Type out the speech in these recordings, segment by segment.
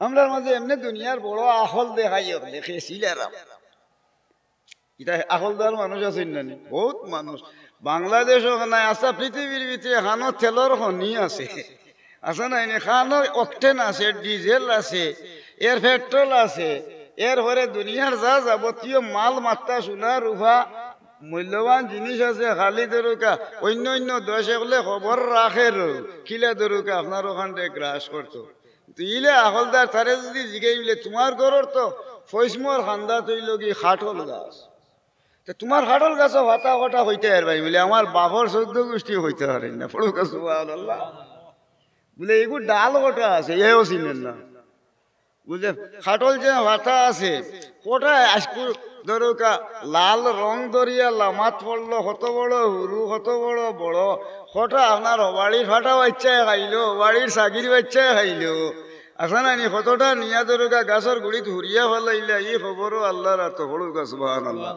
আমরার মাঝে এমনি দুনিয়ার বড় আহল দেখাই দেখেছিলাম। এটা আহল দেওয়ার মানুষ আছেন না? বহুত মানুষ বাংলাদেশ নাই আসা, পৃথিবীর ভিতরে খানো তেলর খনি আছে, আছে না? খানো অকটেন আছে, ডিজেল আছে, এর পেট্রোল আছে, এরপরে দুনিয়ার যা যাবতীয় মাল মাত্রা সোনা রূপা মূল্যবান জিনিস আছে। খালি দরুকা অন্য অন্য দেশে বলে খবর রাখে কিলা দরুকা আপনার ওখানটা গ্রাস করতো। ইলে আহলদার তারে যদি জিগাই বলে তোমার ঘরের তো ফৈসমর খান্দা তৈল কি খাটল গাছ, তোমার খাটল গাছও ভাতা কটা হইতে আর ভাই বলে আমার বাপর 14 গোষ্ঠী হইতে পারেন না। পড়ো গাছ বলে এগুলো ডাল কটা আছে এও চিনেন না। বুঝলে খাটল যে ভাতা আছে কোটায় আজকুর ধরুকা লাল রং দরিয়া লামাত পড়লো, কত বড় হুরু, কত বড় বড় কটা আপনার বাড়ির ফাটা বাচ্চায় খাইলো, বাড়ির সাগির বাচ্চায় খাইলো, আসা নানি কতটা নিয়া ধরুকা গাছের গুড়িত হুরিয়া ফেলাইলা। এই খবরও আল্লাহর এত বড় গাছ সুবহানাল্লাহ।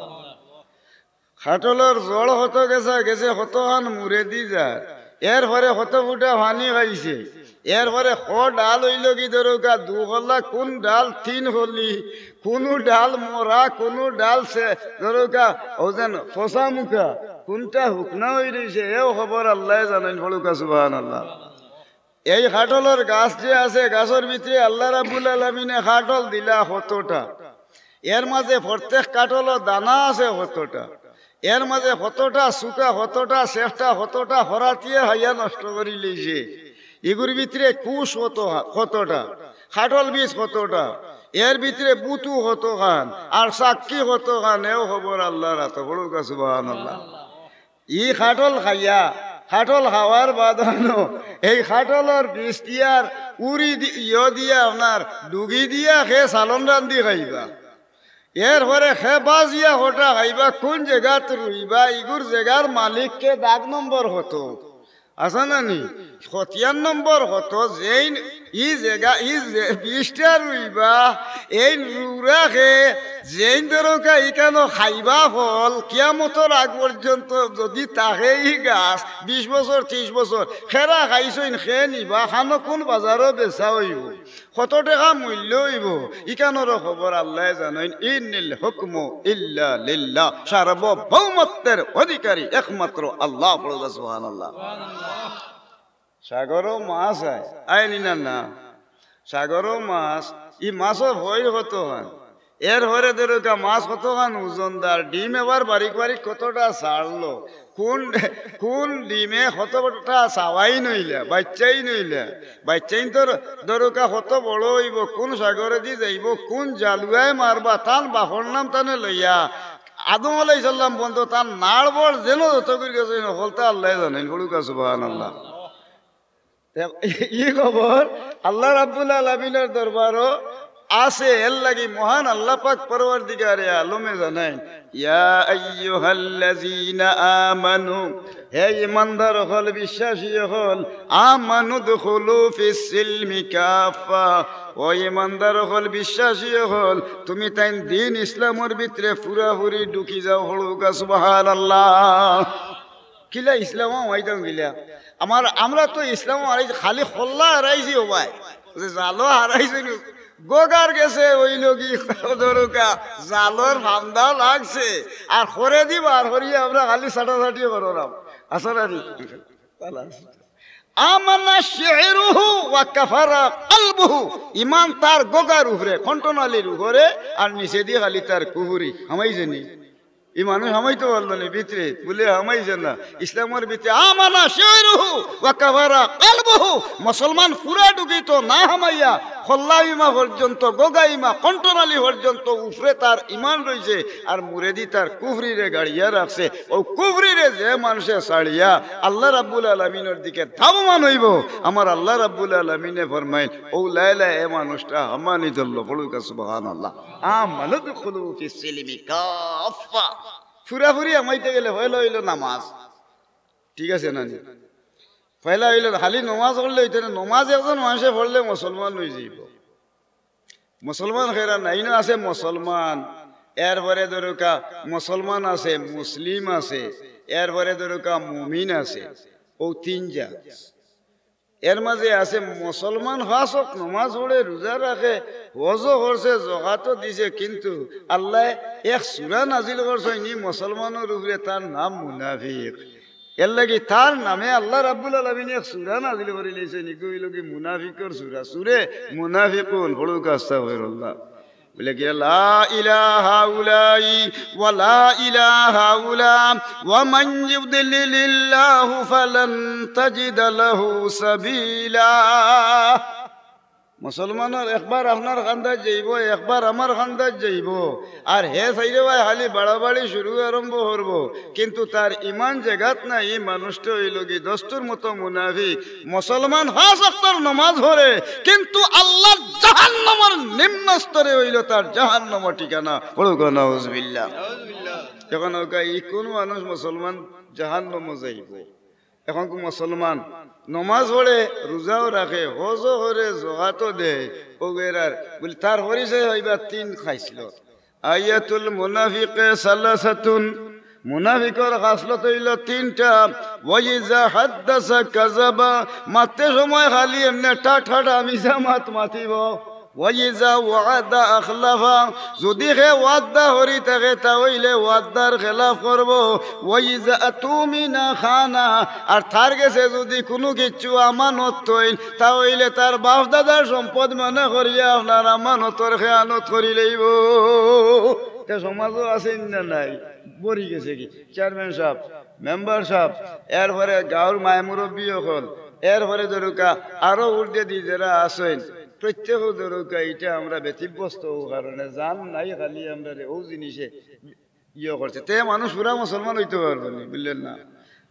খাটলের জল হত গেছে গেছে কতখান মুড়ে দি যায়, এরপরে কত ফুটা পানি খাইছে, এরপরে ডাল হইল কি ধরুকা 2 হল্লা, কোন ডাল 3 হলি, কোন ডাল মরা, কোন ডাল সে ধরুকা ওজন ফসা মুখা, কোনটা হুকনা হয়ে রয়েছে এও খবর আল্লাহ জানেন। ফলুকা সুবহানাল্লাহ। এই খাটলের গাছ যে আছে গাছের ভিতরে আল্লাহ রাব্বুল আলামিনে খাটল দিলা 100টা, এর মাঝে প্রত্যেক কাটলের দানা আছে 100টা, এর মাঝে 100টা শুকা, 100টা শেষটা, 100টা হরাতিয়ে হাইয়া নষ্ট করি লিছে। এগুর ভিতরে কুশ 100টা, খাটল বীজ 100টা, এর ভিতরে বুতু 100 খান, আর সাক্ষী 100 খান, এও খবর আল্লাহর এত বড় গাছ সুবহানাল্লাহ। ই খাটল খাইয়া, খাটল খাওয়ার বাদানো এই খাটলর বীজ দিয়ার উড়ি দিয়া আপনার ডুগি দিয়া খে সালন রান্ধি খাইবা, এরপরে খে বাজিয়া হটা খাইবা, কোন জায়গাত রুইবা ইগুর জায়গার মালিককে দাগ নম্বর হতো, আসা নানি 70 নম্বর হতো। যেই ই জায়গা ই 20টা রুইবা, এই রুরাকে যেই দরকা ই কেন খাইবা ফল কিয়ামতর আগ পর্যন্ত যদি তাকে ই গাছ 20 বছর 30 বছর খেরা খাইছইন খে নিবা, খানো কোন বাজারও বেচা হইব, কত টাকা মূল্য হইব, ইকানোর খবর আল্লাহ জানেন। ইন্নিল হুকমু ইল্লা লিল্লাহ, সার্বভৌমত্বের অধিকারী একমাত্র আল্লাহ। সুবহানাল্লাহ। সাগরও মাছ আইনি না না, সাগরও মাছ, ই মাছও ভয় কত খান, এর হরে ধরুকা মাছ কত খান ওজনদার, ডিম এবার বারিক বারিক কতটা ছাড়লো, কোন ডিমে কতটা চাওয়াই নইলা, বাচ্চাই নইলা, বাচ্চাই তোর ধরুকা কত বড় হইব, কোন সাগরে দি যাইব, কোন জালুয়ায় মারবা, তান বাপর নাম তানে লইয়া আদম আলাইহিস সালাম বন্ধ তার নাড় বড় যেন যত করে গেছে হলতা আল্লাহ জানেন। বলুকা সুবহানাল্লাহ। ই খবর আল্লাহ রাব্বুল আলামিনের দরবারও আছে, এর লাগি মহান আল্লাহ পাক পরওয়ারদিগারে আলমে জানাই, ইয়া আইয়ুহাল্লাযীনা আমানু, হে ঈমানদার হল, বিশ্বাসী হল, আমানু দুখুলু ফিস সিলমি কাফা, ও ঈমানদার হল, বিশ্বাসী হল, তুমি তাই দিন ইসলামের ভিতরে পুরাপুরি ঢুকি যাও। হলুকা সুবহানাল্লাহ। কিলা ইসলাম হইতাম গিলা আমরা তো ইসলাম খালি খোল্লা হারাইছি, ও ভাই জালো হারাইছি, গোগার গেছে ওই লোকই ধরুকা জালর ফান্দা লাগছে, আর খরে দিব আর হরিয়ে আমরা খালি ছাটাছাটি করলাম। আসলে আমানা শিরুহু ওয়া কাফারা কলবুহু, ইমান তার গোগার উপরে কণ্ঠনালীর উপরে, আর নিচে দিয়ে খালি তার কুহুরি হামাইছেনি। এই মানুষ হামাইতে পারল না ভিতরে, বলে হামাইছে না ইসলামের ভিতরে। আমানা শিরুহু ওয়া কাফারা কলবুহু, মুসলমান পুরা ঢুকিত না হামাইয়া খল্লা ইমা পর্যন্ত, গোগা ইমা কণ্ঠনালী পর্যন্ত উপরে তার ইমান রয়েছে, আর মুরেদি তার কুফরিরে গাড়িয়া রাখছে। ও কুফরিরে যে মানুষে ছাড়িয়া আল্লাহ রাব্বুল আলামিনের দিকে ধাবমান হইব, আমার আল্লাহ রাব্বুল আলামিনে ফরমাইল, ও লাইলা এ মানুষটা আমানি ধরল। বলুকা সুবহানাল্লাহ। আমানু দুখুলু ফিস সিলমি কাফা, ফুরাফুরি আমাইতে গেলে হইল হইল নামাজ, ঠিক আছে না? পয়লা হইল খালি নমাজ পড়লে হইতে না, নমাজ একজন মানুষে পড়লে মুসলমান হয়ে যাইব। মুসলমান খেরা নাই না, আছে মুসলমান, এরপরে ধরুকা মুসলমান আছে, মুসলিম আছে, এরপরে ধরুকা মুমিন আছে, ও 3 জাত। এর মাঝে আছে মুসলমান হাসক নমাজ পড়ে রোজা রাখে হজও করছে জকাতও দিছে কিন্তু আল্লাহ এক সূরা নাজিল করছে নি মুসলমানের উপরে তার নাম মুনাফিক এর লাগি তার নামে আল্লাহ রাব্বুল আলামিন এক সূরা নাজিল করে লিয়েছে নি কইল কি মুনাফিকর সূরা সূরে মুনাফিকুন পড়ুক আস্তাগফিরুল্লাহ বলে কি লা ইলাহা উলাই ওয়া লা ইলাহা উলা ওয়া মান ইউদ্লিলিল্লাহু ফালান তাজিদ লাহু সাবিলা মুসলমানের একবার আপনার খান্দায় যাইব একবার আমার খান্দায় যাইব আর হে সাইরে ভাই খালি বাড়াবাড়ি শুরু আরম্ভ করব কিন্তু তার ইমান জায়গাত নাই এই মানুষটা হইল কি দস্তুর মতো মুনাফিক মুসলমান হাস ওয়াক্তের নামাজ পড়ে কিন্তু আল্লাহর জাহান্নামের নিম্ন স্তরে হইল তার জাহান্নামের ঠিকানা পড়ুক নাউজুবিল্লাহ এখন এই কোন মানুষ মুসলমান জাহান্নামে যাইব এখন মুসলমান নমাজ পড়ে রোজাও রাখে হজও করে জকাতও দেয় ওগেরার বলে তার পরিচয় হইবা তিন খাইছিল আয়াতুল মুনাফিকে সালাসাতুন মুনাফিকর খাসলত হইল তিনটা ওয়াইজা হাদাসা কাযাবা মাতে সময় খালি এমনি ঠাঠা মিছা মাত মাতিব ওয়াইজা ওয়াদা আখলাফা যদি হে ওয়াদা হরি থাকে তাহলে ওয়াদার খেলাফ করব ওয়াইজা তুমিনা খানা আর তার গেছে যদি কোনো কিছু আমানত তৈল তাহলে তার বাপ দাদার সম্পদ মনে করিয়া আপনার আমানতর খেয়ানত করি লইব সমাজও আছে না নাই বরি গেছে কি চেয়ারম্যান সাহেব মেম্বার সাহেব এরপরে গাঁৱৰ মায় মুরব্বী হল এরপরে ধরুকা আরো উর্দে দি যারা আসেন প্রত্যেক ধরুকা এটা আমরা ব্যতিব্যস্ত কারণে জান নাই খালি আমরা ও জিনিসে ইয়ে করছে তে মানুষ পুরা মুসলমান হইতে পারবো না বুঝলেন না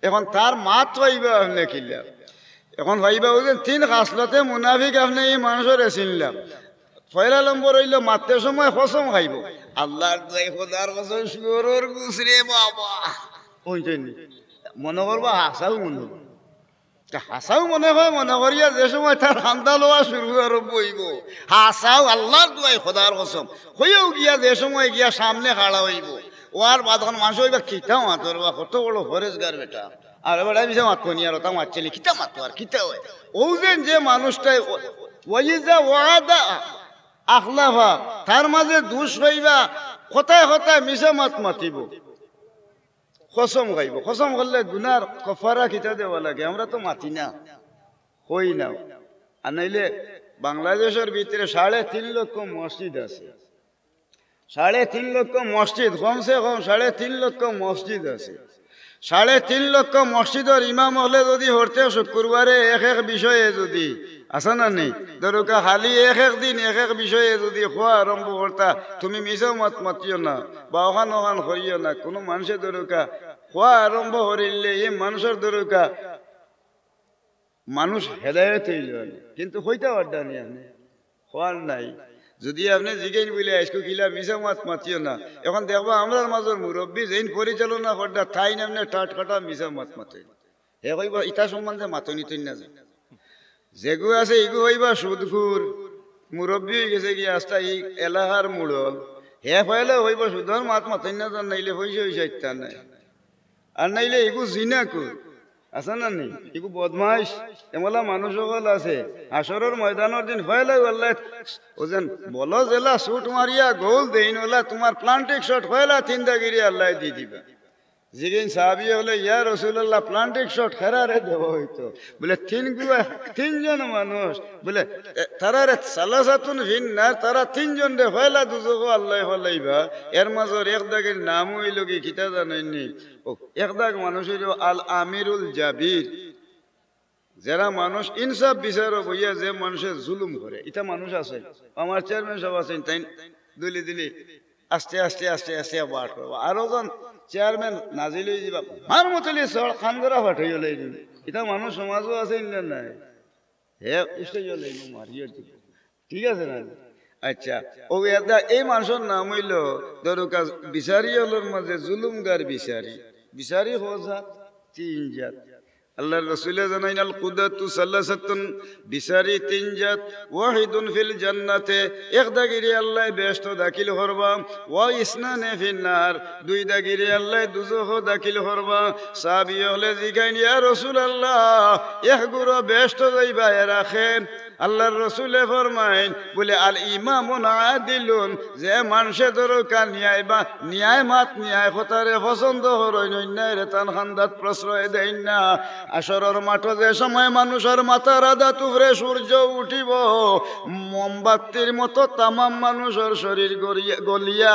এখন তার মাত পাইবা আপনি কিনলাম এখন ভাইবা বুঝলেন তিন খাসলতে মুনাফিক আপনি এই মানুষের চিনলাম পয়লা নম্বর হইল মাত্র সময় কসম খাইব আল্লাহর দোয়াই খোদার কসম শুয়োরের গুছরে বাবা ওইটাই মনে করবা হাসাও মনে হবে হাসাও মনে হয় মনে করিয়া যে সময় তার খান্দা লওয়া শুরু আরম্ভ হইব হাসাও আল্লাহর দোয়াই খোদার কসম হইয়াও গিয়া যে সময় গিয়া সামনে খাড়া হইব ওয়ার বাদন মানুষ হইবা খিতা মাতর বা কত বড় ফরেজগার বেটা আর এবার আমি মাতবো নি আর ওটা মাতছিলি খিতা মাতো আর খিতা হয় ও যে মানুষটাই ওয়াইজা ওয়াদা আখলাফা তার মাঝে দুষ হইবা কথায় কথায় মিশা মাত মাতিব কসম খাইব কসম করলে গুনার কফারা খিতা দেওয়া লাগে আমরা তো মাতি না হই না আর নাইলে বাংলাদেশের ভিতরে 3.5 লক্ষ মসজিদ আছে 3.5 লক্ষ মসজিদ কমসে কম 3.5 লক্ষ মসজিদ আছে 3.5 লক্ষ মসজিদের ইমাম হলে যদি হরতে শুক্রবারে এক বিষয়ে যদি আসা না নেই ধরুকা খালি এক দিন এক বিষয়ে যদি খোয়া আরম্ভ করতা তুমি মিশাও মাত মাতিও না বা ওখান ওখান করিও না কোনো মানুষের ধরুকা খোয়া আরম্ভ করিলে এই মানুষের ধরুকা মানুষ হেদায়ত হইল কিন্তু হইতে পারডা নি আপনি খোয়ার নাই যদি আপনি জিজ্ঞেস বলে আজকে কিলা মিশা মাত মাতিও না এখন দেখবো আমরা মাজর মুরব্বী যেইন পরিচালনা করডা তাই নামনে টাট কাটা মিশা মাত মাতে হে কইবা ইটা সম্বন্ধে মাতনি তৈ না যায় যেগু আছে এগু হইবা সুদখুর মুরব্বী হয়ে গেছে কি আস্তা এই এলাকার মুড়ল হে ফাইলে হইব সুদর মাত মাতই না জান নাইলে হইছে হইছে ইত্যা নাই আর নাইলে এগু জিনাকুর আছে না নেই এগু বদমাইশ এমলা মানুষ সকল আছে আসরের ময়দানের দিন ফাইলে বললে ওজন বলো জেলা শুট মারিয়া গোল দেইন ওলা তোমার প্লান্টিক শট ফাইলা তিনদাগিরি আল্লাহ দি দিবা জিগিন সাহাবি হলে ইয়া রাসূলুল্লাহ প্লান্টিক শট খেরারে দেব হইতো বলে তিনজন মানুষ বলে তারারে সালাসাতুন ফিন্নার তারা তিনজন রে ফয়লা দুজক আল্লাহ ফলাইবা এর মাজর এক দাগের নাম হইল কি কিতা জানেননি ও এক দাগ মানুষ হইল আল আমিরুল জাবির যারা মানুষ ইনসাফ বিচারও বইয়া যে মানুষের জুলুম করে এটা মানুষ আছে আমার চেয়ারম্যান সাহেব আছেন তাই দিলি আস্তে আস্তে আস্তে আস্তে বাট করবো আরো জন চেয়ারম্যান নাজিল হয়ে যাবা মার মতলি সর খান করা ফাটাই হলাই দিবি এটা মানুষ সমাজও আছে না নাই হে স্টেজ হলাই মারিয়ে দিব ঠিক আছে না আচ্ছা ও এই মানুষের নাম হইল ধরুকা বিচারি হলোর মাঝে জুলুমগার বিচারি হো জাত তিন জাত আল্লাহর রাসূলে জানাইন আল কুদাতু সালাসাতুন বিসারি তিনজাত ওয়াহিদুন ফিল জান্নাতে এক দাগিরি আল্লাহ বেহেশত দাখিল করবা ওয়া ইসনানে ফিন্নার দুই দাগিরি আল্লাহ দুজখ দাখিল করবা সাহাবী হলে জিগাইন ইয়া রাসূলুল্লাহ এক গুরো বেহেশত যাইবা রাখেন আল্লাহর রাসূলে ফরমাইন বলে আল ইমামুন আদিলুন যে মানুষে দরকা ন্যায় মাত ন্যায় কথারে পছন্দ হরই নইনায় রেতান খান্দাত প্রশ্রয় দেয় না আসরের মাঠে যে সময় মানুষের মাথার আদা তুফরে সূর্য উঠিব মোমবাতির মতো তামাম মানুষের শরীর গলিয়া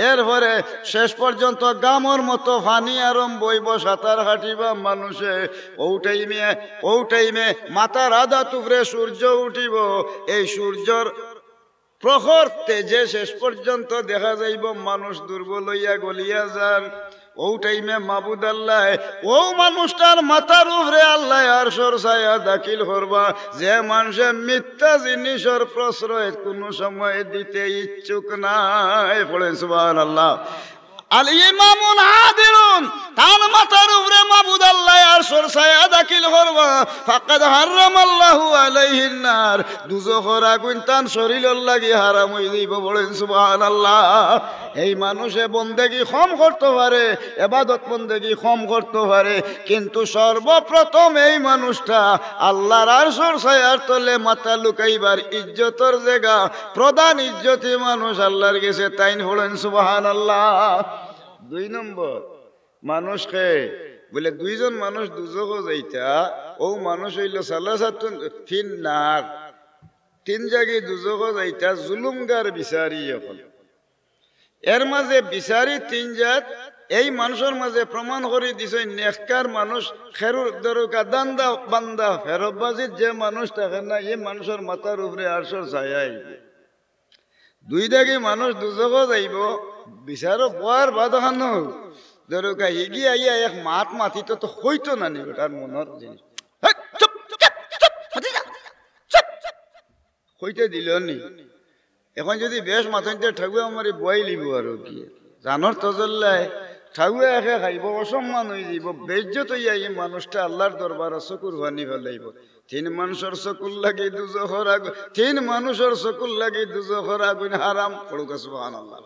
এরপরে শেষ পর্যন্ত গামর মতো ফানি আরম বইব সাঁতার হাঁটিবা মানুষে ও টাইমে মাথার আদা তুফরে সূর্য উঠিব এই সূর্যর প্রখর তেজে শেষ পর্যন্ত দেখা যাইব মানুষ দুর্বল হইয়া গলিয়া যান ও টাইমে মাবুদ আল্লাহ ও মানুষটার মাথার উপরে আল্লাহ আরশের ছায়া দাখিল করবা যে মানুষে মিথ্যা জিনিসের প্রশ্রয় কোনো সময় দিতে ইচ্ছুক নাই পড়েন সুবহানাল্লাহ আল ইমামুন আদিলুন তার মাথার উপরে মাবুদ আল্লাহ আরশের ছায়া দাখিল করবা ফাকাদ হারামাল্লাহু আলাইহিন নার দুজখের আগুন তার শরীরের লাগি হারাম হয়ে যাইব বলেন সুবহানাল্লাহ এই মানুষে বন্দেগী কম করতে পারে ইবাদত বন্দেগী কম করতে পারে কিন্তু সর্বপ্রথম এই মানুষটা আল্লাহর আরশের ছায়ার তলে মাথা লুকাইবার ইজ্জতের জায়গা প্রধান ইজ্জতি মানুষ আল্লাহর কাছে তাইন বলেন সুবহানাল্লাহ দুই নম্বর মানুষকে বলে দুইজন মানুষ দুজখ যাইতা ও মানুষ হইল সালাসাতুন ফিন্নার তিন জায়গায় দুজখ যাইতা জুলুমগার বিচারি এখন এর মাঝে বিচারি তিন জাত এই মানুষের মাঝে প্রমাণ করে দিছে নেককার মানুষ খেরুর দরকা দান্দা বান্দা ফেরবাজির যে মানুষ থাকে না এই মানুষের মাথার উপরে আরশের ছায়া আইবে দুই দাগে মানুষ দুজখ যাইব বিচার পর বাদানো দরকা এগি আইয়া এক মাত মাতি তো হইতো না নি তার মনের জিনিস হইতে দিল নি এখন যদি বেশ মাথাইতে ঠাকুর আমার বই লিব আর কি জানর তজল্লাই ঠাকুর একে খাইব অসম্মান হয়ে যাব বেজ্জত হইয়া এই মানুষটা আল্লাহর দরবার চকুর ভানি ফেলাইব তিন মানুষের চকুর লাগি দুজখর আগুন তিন মানুষের চকুর লাগি দুজখর আগুন হারাম পড়ুক সুবহানাল্লাহ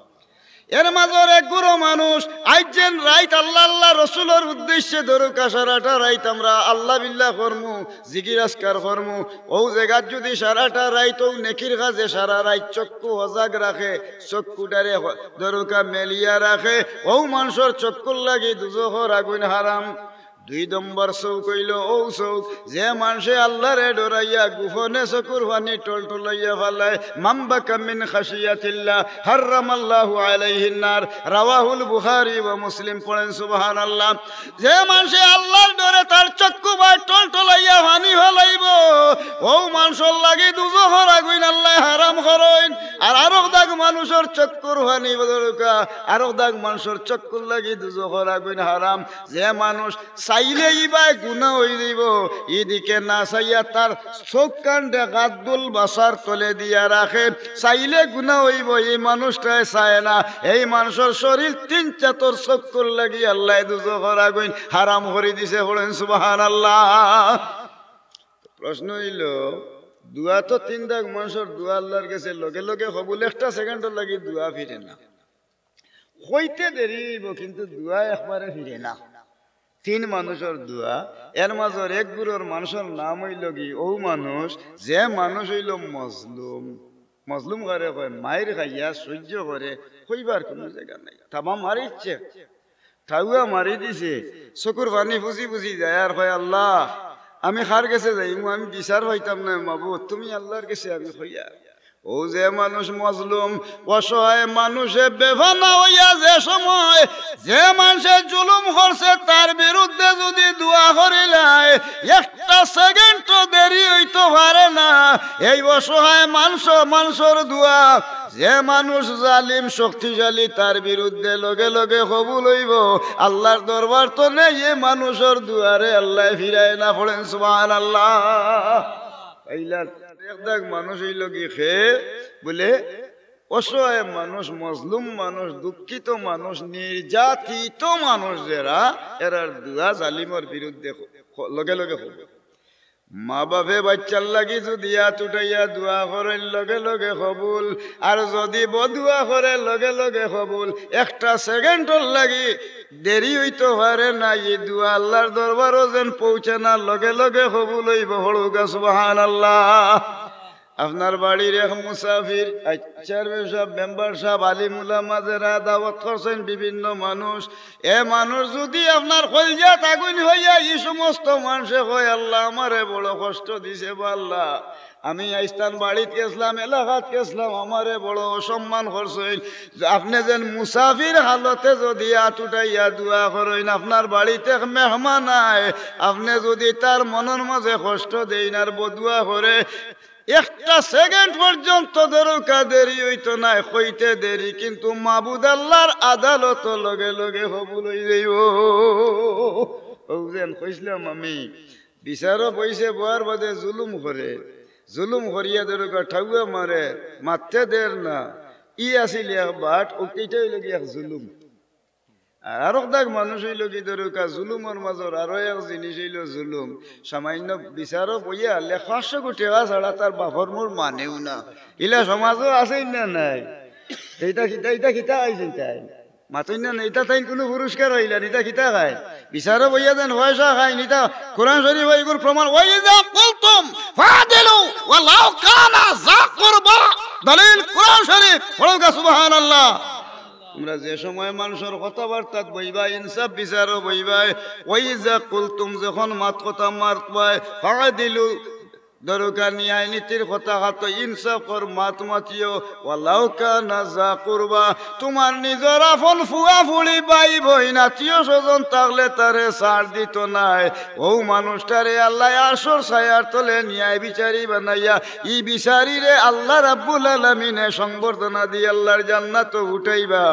এর মাঝের এক গুরু মানুষ আইজেন রাইত আল্লাহ আল্লাহ রসুলের উদ্দেশ্যে ধরুকা সারাটা রাইত আমরা আল্লাহ বিল্লাহ করমু জিকির আসকার করমু ও জায়গার যদি সারাটা রাইত ও নেকির কাজে সারা রাইত চক্ষু সজাগ রাখে চক্ষুটারে ধরুকা মেলিয়া রাখে ও মানুষের চক্ষুর লাগি দুজখর আগুন হারাম দুই নম্বর চৌক হইল ও চৌক যে মানুষে আল্লাহরে ডরাইয়া গুফনে চকুর পানি টলটলাইয়া ফালায় মামবাকা মিন খাশিয়াতিল্লাহ হারামাল্লাহু আলাইহিন নার রাওয়াহুল বুখারী ওয়া মুসলিম পড়েন সুবহানাল্লাহ যে মানুষে আল্লাহর ডরে তার চক্ষু বাই টলটলাইয়া পানি ফালাইব ও মানুষের লাগি দুজখর আগুন আল্লাহ হারাম করেন আর আরো দাগ মানুষের চক্ষুর পানি বদলকা আরো দাগ মানুষের চক্ষুর লাগি দুজখর আগুন হারাম যে মানুষ চাইলে ইবাই গুণা হয়ে যাব এদিকে না চাইয়া তার চোখ কান গাদুল বাসার তলে দিয়া রাখে চাইলে গুণা হইব এই মানুষটাই চায় না এই মানুষের শরীর তিন চাতর চক্ষুর লাগি আল্লাহ দুজখর আগুন হারাম করে দিছে বলেন সুবহানাল্লাহ প্রশ্ন হইল দুয়া তো তিন দাগ মানুষের দুয়া আল্লাহর কাছে লগে লগে কবুল একটা সেকেন্ডের লাগি দুয়া ফিরে না হইতে দেরি হইব কিন্তু দুয়া একবারে ফিরে না তিন মানুষের দুয়া এর মাঝের এক গুরুর মানুষের নাম হইল কি ও মানুষ যে মানুষ হইল মজলুম মজলুম করে কয় মায়ের খাইয়া সহ্য করে কইবার কোনো জায়গা নাই থাবা মারিচ্ছে ঠাউয়া মারি দিছে চকুর পানি ফুসি ফুসি যায় আর কয় আল্লাহ আমি খার গেছে যাইমু আমি বিচার হইতাম না মাবুদ তুমি আল্লাহর কাছে আমি হইয়া ও যে মানুষ মজলুম অসহায় মানুষে বেভানা হইয়া যে সময় যে মানুষে জুলুম করছে তার বিরুদ্ধে যদি দোয়া করিলায় একটা সেকেন্ড তো দেরি হইতে পারে না এই অসহায় মানুষের দোয়া যে মানুষ জালিম শক্তিশালী তার বিরুদ্ধে লগে লগে কবুল হইব আল্লাহর দরবার তো নেই এই মানুষের দুয়ারে আল্লাহ ফিরায় না পড়েন সুবহানাল্লাহ এইলা এক মানুষ হইল কি খেয়ে বলে অসহায় মানুষ মজলুম মানুষ দুঃখিত মানুষ নির্যাতিত মানুষ যারা এরার দুয়া জালিমের বিরুদ্ধে লগে লগে হব মা বাপে বাচ্চার লাগি যদি হাত উঠাইয়া দোয়া করে লগে লগে কবুল আর যদি বদুয়া করে লগে লগে কবুল একটা সেকেন্ডর লাগি দেরি হইতে পারে না এই দোয়া আল্লাহর দরবারও যেন পৌঁছে না লগে লগে কবুল হইব হড়ুকা সুবহানাল্লাহ। আপনার বাড়ির এক মুসাফির চেয়ারম্যান সাহেব মেম্বার সাহেব আলিম উলামা যারা দাওয়াত করছেন বিভিন্ন মানুষ এ মানুষ যদি আপনার কলজাত আগুন হইয়া এই সমস্ত মানুষে হয় আল্লাহ আমারে বড় কষ্ট দিছে বা আল্লাহ আমি আইস্তান বাড়িত গেছিলাম এলাকাত গেছিলাম আমারে বড় অসম্মান করছেন আপনি যেন মুসাফির হালতে যদি হাত উঠাইয়া দোয়া করেন আপনার বাড়িতে মেহমান আয় আপনি যদি তার মনের মাঝে কষ্ট দেন আর বদুয়া করে একটা সেকেন্ড পর্যন্ত দরকা দেরি হইতো না কইতে দেরি কিন্তু মাবুদ আল্লাহর আদালত লগে লগে কবুল হই যাইব। ওজন কইছিলাম আমি বিচারও বইছে বয়ার বাদে জুলুম করিয়া দরকা ঠাউয়া মারে মারতে দের না ই আসিল এক বাট ও কেইটাই লগে এক জুলুম আর দাগ মানুষ হইল কি দরকার জুলুমের মাজর আরো এক জিনিস হইল জুলুম সামান্য বিচারও বইয়া লেখা 500 কোটি টাকা ছাড়া তার বাপর মোর মানেও না ইলা সমাজও আছে না নাই এইটা খিতা আইছেন তাই মাতই না এইটা তাই কোনো পুরস্কার হইলা নিতা খিতা খায় বিচারও বইয়া দেন পয়সা খায় নিতা কোরআন শরীফ এগুলো প্রমাণ ওয়াইজা কুলতুম ফাদিলু ওয়ালাউ কানা যা কুরবা দলিল কোরআন শরীফ পড়োগা সুবহানাল্লাহ। তোমরা যে সময় মানুষের কথাবার্তা বইবা ইনসাফ বিচারও বইবাই ওই যা কুলতুম যখন মাত কথা মারবাই ফাদিলু দরকার ন্যায় নীতির কথা হাত ইনসাফর মাত মাতিও ওয়ালাউ কানা যা কুরবা তোমার নিজের আপন ফুয়া ফুড়ি বাই বইন আত্মীয় স্বজন থাকলে তারে ছাড় দিত নাই ও মানুষটারে আল্লাহ আরশের ছায়ার তলে ন্যায় বিচারি বানাইয়া ই বিচারিরে আল্লাহ রাব্বুল আলামিনে সংবর্ধনা দিয়ে আল্লাহর জান্নাত উঠাইবা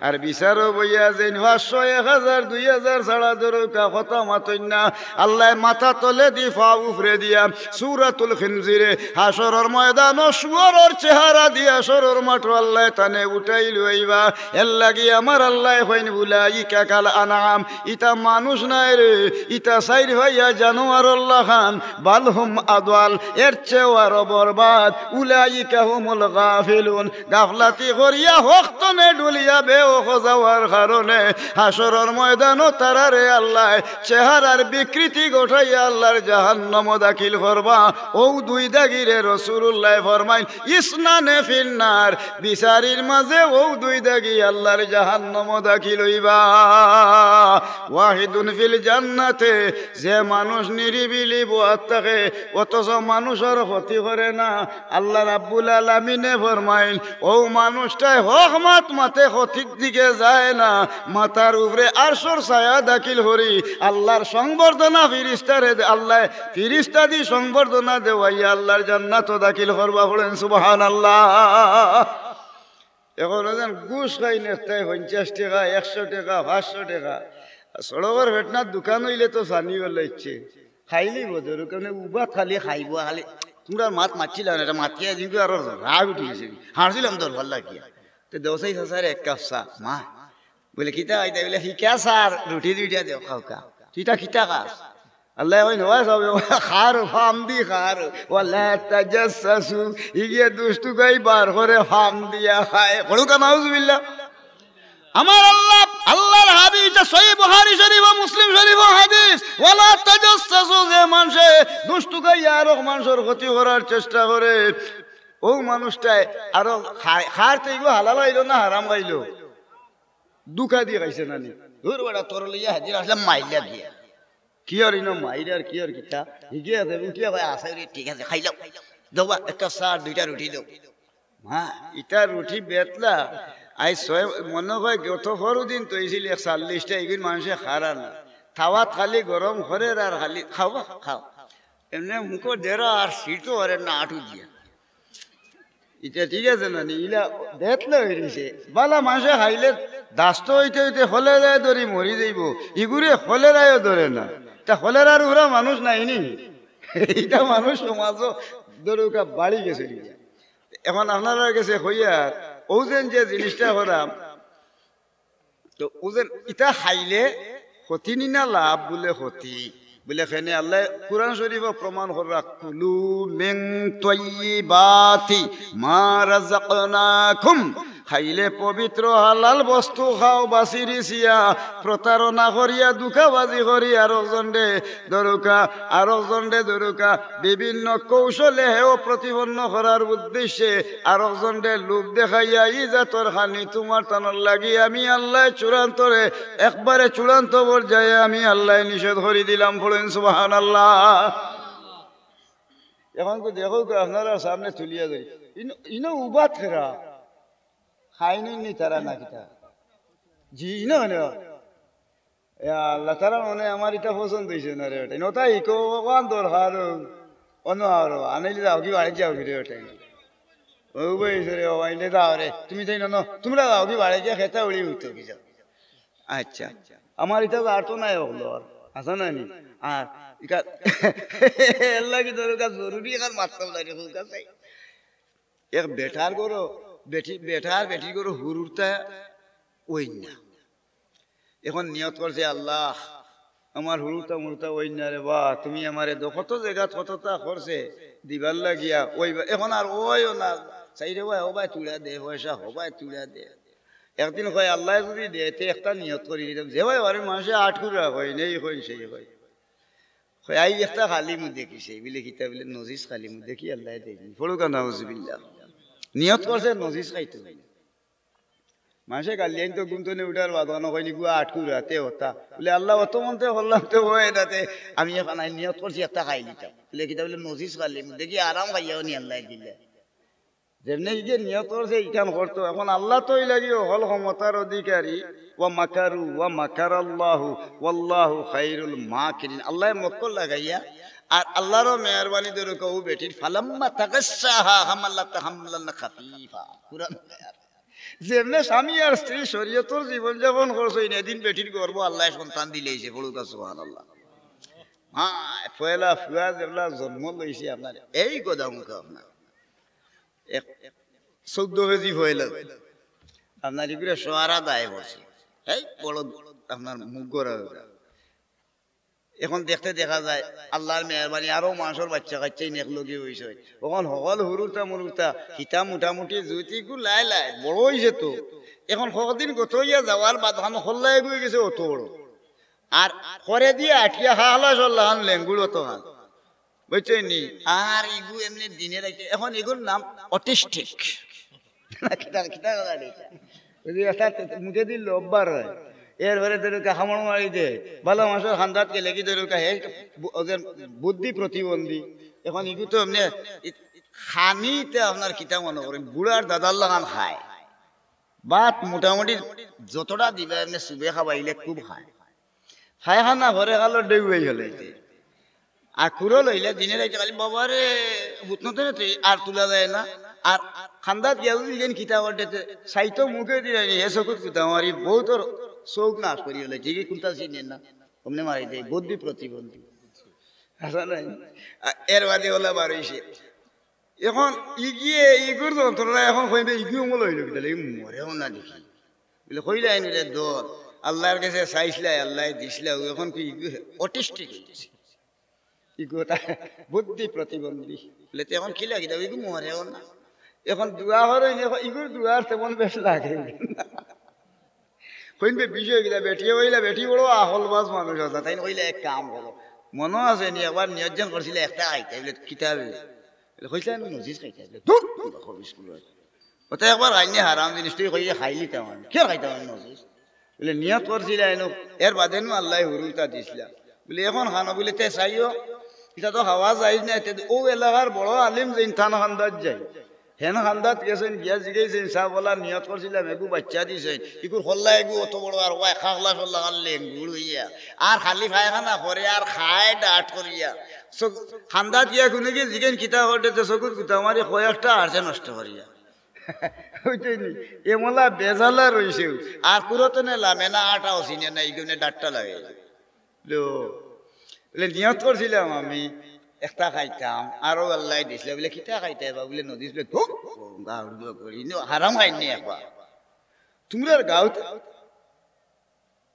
আর বিচারও বইয়া যেন 500 1000 2000 ছাড়া দরকার কথা মাতই না আল্লাহ মাথা তলে দি ফা উফরে দিয়া সূরাত খিনজিরে হাসরের ময়দান শুয়োরের চেহারা দিয়া হাসরের মাঠ আল্লাহ তানে উঠাই লইবা এর লাগি আমার আল্লাহ হইন বুলাইকা কাল আনাম ইতা মানুষ নাই রে ইতা সাইর ভাইয়া জানোয়ার আল্লাহ খান বালহুম আদওয়াল এর চেয়ে আরো বরবাদ উলাইকা হুমুল গাফিলুন গাফলাতি করিয়া হকতনে ডুলিয়া বেওখ যাওয়ার কারণে হাসরের ময়দানও তারারে আল্লাহ চেহারার বিকৃতি গোঠাইয়া আল্লাহর জাহান্নাম দাখিল করবা ও দুই দাগিরে রাসূলুল্লাহ ফরমাইন ইসনানে ফিন্নার বিচারির মাঝে ও দুই দাগি আল্লাহর জাহান্নাম দাখিল হইবা ওয়াহিদুন ফিল জান্নাতে যে মানুষ নিরিবিলি বহাত থাকে অথচ মানুষের ক্ষতি করে না আল্লাহ রাব্বুল আলামিনে ফরমাইন ও মানুষটাই হক মাত মাতে ক্ষতির দিকে যায় না মাথার উপরে আরশের ছায়া দাখিল হরি আল্লাহর সংবর্ধনা ফিরিস্তারে আল্লাহ ফিরিস্তা দি সংবর্ধনা দেওয়াইয়া আল্লাহর জান্নাত দাখিল করবা বলেন সুবহানাল্লাহ। এখন ঘুষ খাই নেতায় 50 টাকা 100 টাকা 500 টাকা সড়কের ভেটনার দোকান হইলে তো জানি বলে ইচ্ছে খাইলি বোধর কারণে উবা খালি খাইব খালি তোমরা মাত মারছিলাম এটা মাতিয়া কিন্তু আর রাগ উঠে গেছে হারছিলাম তোর ভাল লাগিয়া তো 10,000 এক কাপ চা মা বলে কিতা আইতা বলে শিকা সার রুটি দুইটা দেও খাও কা তুইটা কিতা খাস আল্লাহ ওই নয় সব খার ফাম দি খার ওয়ালা তাজাসসু ইগে দুষ্টু গাই বার করে ফাম দিয়া খায় বড়ুকা নাউজুবিল্লাহ। আমার আল্লাহর হাদিস এটা সহিহ বুখারী শরীফ ও মুসলিম শরীফ হাদিস ওয়ালা তাজাসসু যে মানুষে দুষ্টু গাই আর মানুষের ক্ষতি করার চেষ্টা করে ও মানুষটাই আর খার তো এগুলো হালাল হইলো না হারাম হইলো দুকা দিয়ে খাইছে নানি ধুর বড়া তোর লইয়া হাজির আসলাম মাইলা দিয়া কি আর ইনো মাইরার কি আর কিতা হিগে আছে কি ভাই আছে ঠিক আছে খাইলাও দাও একটা সার দুইটা রুটি দাও হ্যাঁ ইটা রুটি বেতলা আই ছয় মনে হয় গত দিন তো এইছিল 40টা এগুন মানুষে খারা না খাওয়াত খালি গরম করে আর খালি খাওয়া খাও এমনি মুখ দেরা আর সিটও আর না আটু দিয়া এটা ঠিক আছে না ইলা দেখলে হয়েছে বালা মানুষে খাইলে দাস্ত হইতে হইতে হলেরায় ধরি মরি যাইব ইগুরে হলেরায়ও ধরে না তা হলেরার ওরা মানুষ নাইনি এইটা মানুষ সমাজও দরকার বাড়ি গেছে এখন আপনারা গেছে হইয়ার ওজেন যে জিনিসটা হরাম তো ওজেন ইটা খাইলে ক্ষতি নি না লাভ বলে ক্ষতি বলে খেনে আল্লাহ কুরআন শরীফ প্রমাণ করে কুলু মিন তাইয়্যিবাতি মা রাযাকনাকুম খাইলে পবিত্র হালাল বস্তু খাও বাসিরি সিয়া প্রতারণা করিয়া দুঃখাবাজি করি আরেকজনরে দরুকা বিভিন্ন কৌশলে হেও প্রতিপন্ন করার উদ্দেশ্যে আরেকজনরে লোভ দেখাইয়া ই জাতর হানি তোমার টানার লাগি আমি আল্লাহ একবারে চূড়ান্ত পর্যায়ে আমি আল্লাহ নিষেধ করে দিলাম পড়েন সুবহানাল্লাহ। এখন তো দেখো আপনারা সামনে তুলিয়া যাই ইনো উবাত ফেরা খাইনি তারা না কিতা জি না আল্লাহ তারা মনে আমার এটা পছন্দ হয়েছে না রে ওটাই নতা ইকো কান দরকার অন্য আরো আনাইলে যাও কি বাড়ি যাও কি রে ওটাই ও বইছে রে আইলে যাও রে তুমি তাই না তোমরা যাও কি বাড়ি গিয়ে খেতে উড়ি উঠতে কি যাও আচ্ছা আমার এটা আর তো নাই হলো আর আসা না নি আর ইকা আল্লাহ কি দরকার জরুরি এখন মারতাম লাগে হুলকা চাই এক বেটার করো বেটি করো হুরুরটা ওই না এখন নিয়ত করছে আল্লাহ আমার হুরুতা মুরুতা ওই না রে বা তুমি আমারে কত জায়গা কতটা করছে দিবার লাগিয়া ওই এখন আর ওইও না চাই রে ভাই হবাই তুড়া দে পয়সা হবাই তুড়া দে একদিন কয় আল্লাহ যদি দে একটা নিয়ত করি দিতাম যে ভাই আরে মানুষে 8 কুড়া হয় নেই হয় সেই হয় আই একটা খালি মু দেখিছে বলে কিতা বলে নজিস খালি মু দেখি আল্লাহ দেখি ফড়ুকা নাউজুবিল্লাহ নিয়ত করছে নজিস খাইতে মানুষে গালি আইন তো গুমতনে উঠার বাঁধানো হয়নি গুয়া 8 কুড়াতে হতা বলে আল্লাহ অত মনতে হল্লাম তো হয় এটাতে আমি এখন নিয়ত করছি একটা খাই দিতাম বলে কিতা বলে নজিস খালি মু দেখি আরাম খাইয়াও নি আল্লাহ দিলে যেমনি যে নিয়ত করছে ইকান করতো এখন আল্লাহ তোই লাগিও হল ক্ষমতার অধিকারী ওয়া মাকারু ওয়া মাকারাল্লাহু ওয়াল্লাহু খায়রুল মাকিরিন আল্লাহ মক্কল লাগাইয়া আর আল্লাহর মেহেরবানি দরে কও বেটির ফালাম্মা তাগাসসাহা হামালাত হামলান খাফিফা কুরআন যেমনে স্বামী আর স্ত্রী শরীয়তর জীবন যাপন করছে এদিন বেটির গর্ব আল্লাহ সন্তান দিলেইছে বলুকা সুবহানাল্লাহ হ্যাঁ পয়লা ফুয়া যেগুলা জন্ম লইছে আপনার এই গোদামুখা আপনার 14 কেজি হইল আপনার এগুলো সোয়ারা দায় বসে এই বড় আপনার মুখ গড়া এখন দেখতে দেখা যায় আল্লাহর মেহরবানি আরো মানুষের বাচ্চা কাচ্চাই নেকলগি হয়েছে তখন সকল হুরুতা মুরুতা হিতা মোটামুটি জুতি লাই লাই বড় হয়েছে তো এখন কদিন গত হইয়া যাওয়ার বাধান হল্লাই গিয়ে গেছে অত বড় আর করে দিয়ে আঠিয়া হাহলা সল্লাহান লেঙ্গুল অত হাল বুঝছেন নি আর ইগু এমনি দিনে রাখে এখন এগুর নাম অটিস্টিক মুখে দিল অব্বার হয় এরপরে ধরুকা হামড় মারি দে ভালো মানুষের খান্দাত গেলে কি ধরুকা হে ওদের বুদ্ধি প্রতিবন্ধী এখন ইগু তো এমনি খানিতে আপনার কিতা মনে করেন বুড়ার দাদার লাগান খায় বাত মোটামুটি যতটা দিবে এমনি চুবে খাবাইলে খুব খায় খায় খানা ঘরে খালো ডেউয়াই হলে আর খুঁড়ো লইলে দিনে রাইতে খালি বাবারে বুতনতে আর তোলা যায় না আর খান্দাত গিয়া যদি কিতাব সাইতো মুখে দিয়ে হে চকুত কুতা মারি বহুত চৌক নাশ করি হলে ঠিকই কোনটা চিনেন না অমনে মারি দেয় বুদ্ধি প্রতিবন্ধী আসা নাই এর বাদে হলে বারইছে এখন ইগিয়ে ইগুর যন্ত্রণা এখন কইবে ইগিও মল হইল কিতা মরেও না দেখি বলে কইলে আইনিলে দর আল্লাহর কাছে চাইছিলাই আল্লাহ দিছিলা এখন কি অটিস্টিক হইতেছে বুদ্ধি প্রতিবন্ধী বলে এখন কি লাগি দাও ইগু মরেও না এখন দুয়া হর ইগুর দুয়ার তেমন বেশ লাগে কইবে বিষয় গিলা বেটিয়ে হইলা বেটি বড় আহল বাস মানুষ আছে তাই কইলে এক কাম হলো মনে আছে নি একবার নিয়োজন করছিল একটা আইতে বলে কিতাবে কইছে আমি নজিস খাইতে দূর স্কুল ওটা একবার আইনে হারাম জিনিস তুই কইয়ে খাইলি তেমন কে খাইতে নজিস বলে নিয়ত করছিল এর বাদে আল্লাহ হুরুতা দিছিলা বলে এখন খানো বলে তে চাইও এটা তো হাওয়া যায় না ও এলাকার বড় আলিম যে থান খান্দাত যায় হেন খান্দাত গেছেন গিয়া জিগাইছেন চাহ বলা নিয়ত করছিলাম এগু বাচ্চা দিছেন ইগুর হল্লা এগু অত বড় আর ওয়াই খাখলা সল্লা খানলে গুড় হইয়া আর খালি পায়খানা করে আর খায় ডাট করিয়া খান্দাত গিয়া কোনে গিয়ে জিগেন কিতা করতে চকুত কুতা মারি কয়েকটা আরছে নষ্ট করিয়া এমলা বেজালা রয়েছে আর পুরোতনে লামে না আটাও চিনে না ইগুনে ডাটটা লাগে বলে নিয়ত করছিলাম আমি একটা খাইতাম আরো আল্লাহ দিছিল বলে কিতা খাইতে বলে নদী হারাম খাইনি একবার তোমরা গাঁত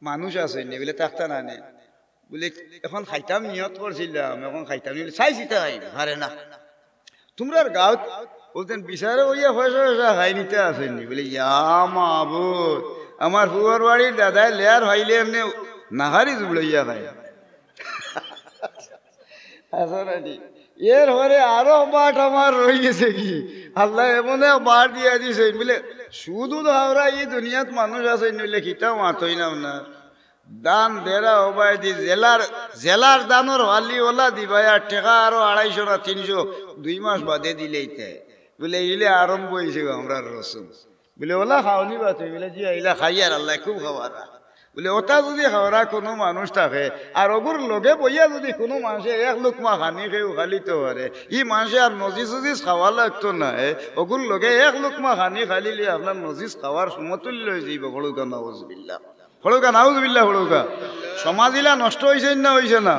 মানুষ আছে নি বলে তাকতা না নে বলে এখন খাইতাম নিয়ত করছিলাম, এখন খাইতাম চাইছি তাই হারে না তোমরা গাঁত বলতেন বিচারে ওইয়া পয়সা পয়সা খাই নিতে আসেননি বলে ইয়া মাহবুব আমার ফুয়ার বাড়ির দাদায় লেয়ার হাইলে এমনি নাহারি জুবড়াইয়া খাই আসলে এর পরে আরো বাট আমার রয়ে গেছে কি আল্লাহ এমন বাট দিয়া দিছে বলে শুধু ধরা এই দুনিয়াত মানুষ আছে নইলে খিতাও মাতই না না দান দেরা হবাই দি জেলার দানোর হালি ওলা দিবাই আর টেকা আরো 250 না 300 2 মাস বাদে দিলেই বলে ইলে আরম্ভ হয়েছে আমরা রসুন বলে ওলা খাওনি বাত বলে জি ইলা খাই আর আল্লাহ খুব খাওয়ার বলে ওটা যদি খাওয়া কোনো মানুষ থাকে আর ওগুর লগে বইয়া যদি কোনো মানুষে 1 লুকমা খানি খেয়েও খালি তো পারে ই মানুষে আর নজিস উজিস খাওয়া লাগতো না ওগুর লগে 1 লুকমা খানি খালিলে আপনার নজিস খাওয়ার সমতুল্য হয়ে যাইব হড়ুকা নাউজুবিল্লাহ হড়ুকা নাউজুবিল্লাহ হড়ুকা সমাজিলা নষ্ট হয়েছে না হয়েছে না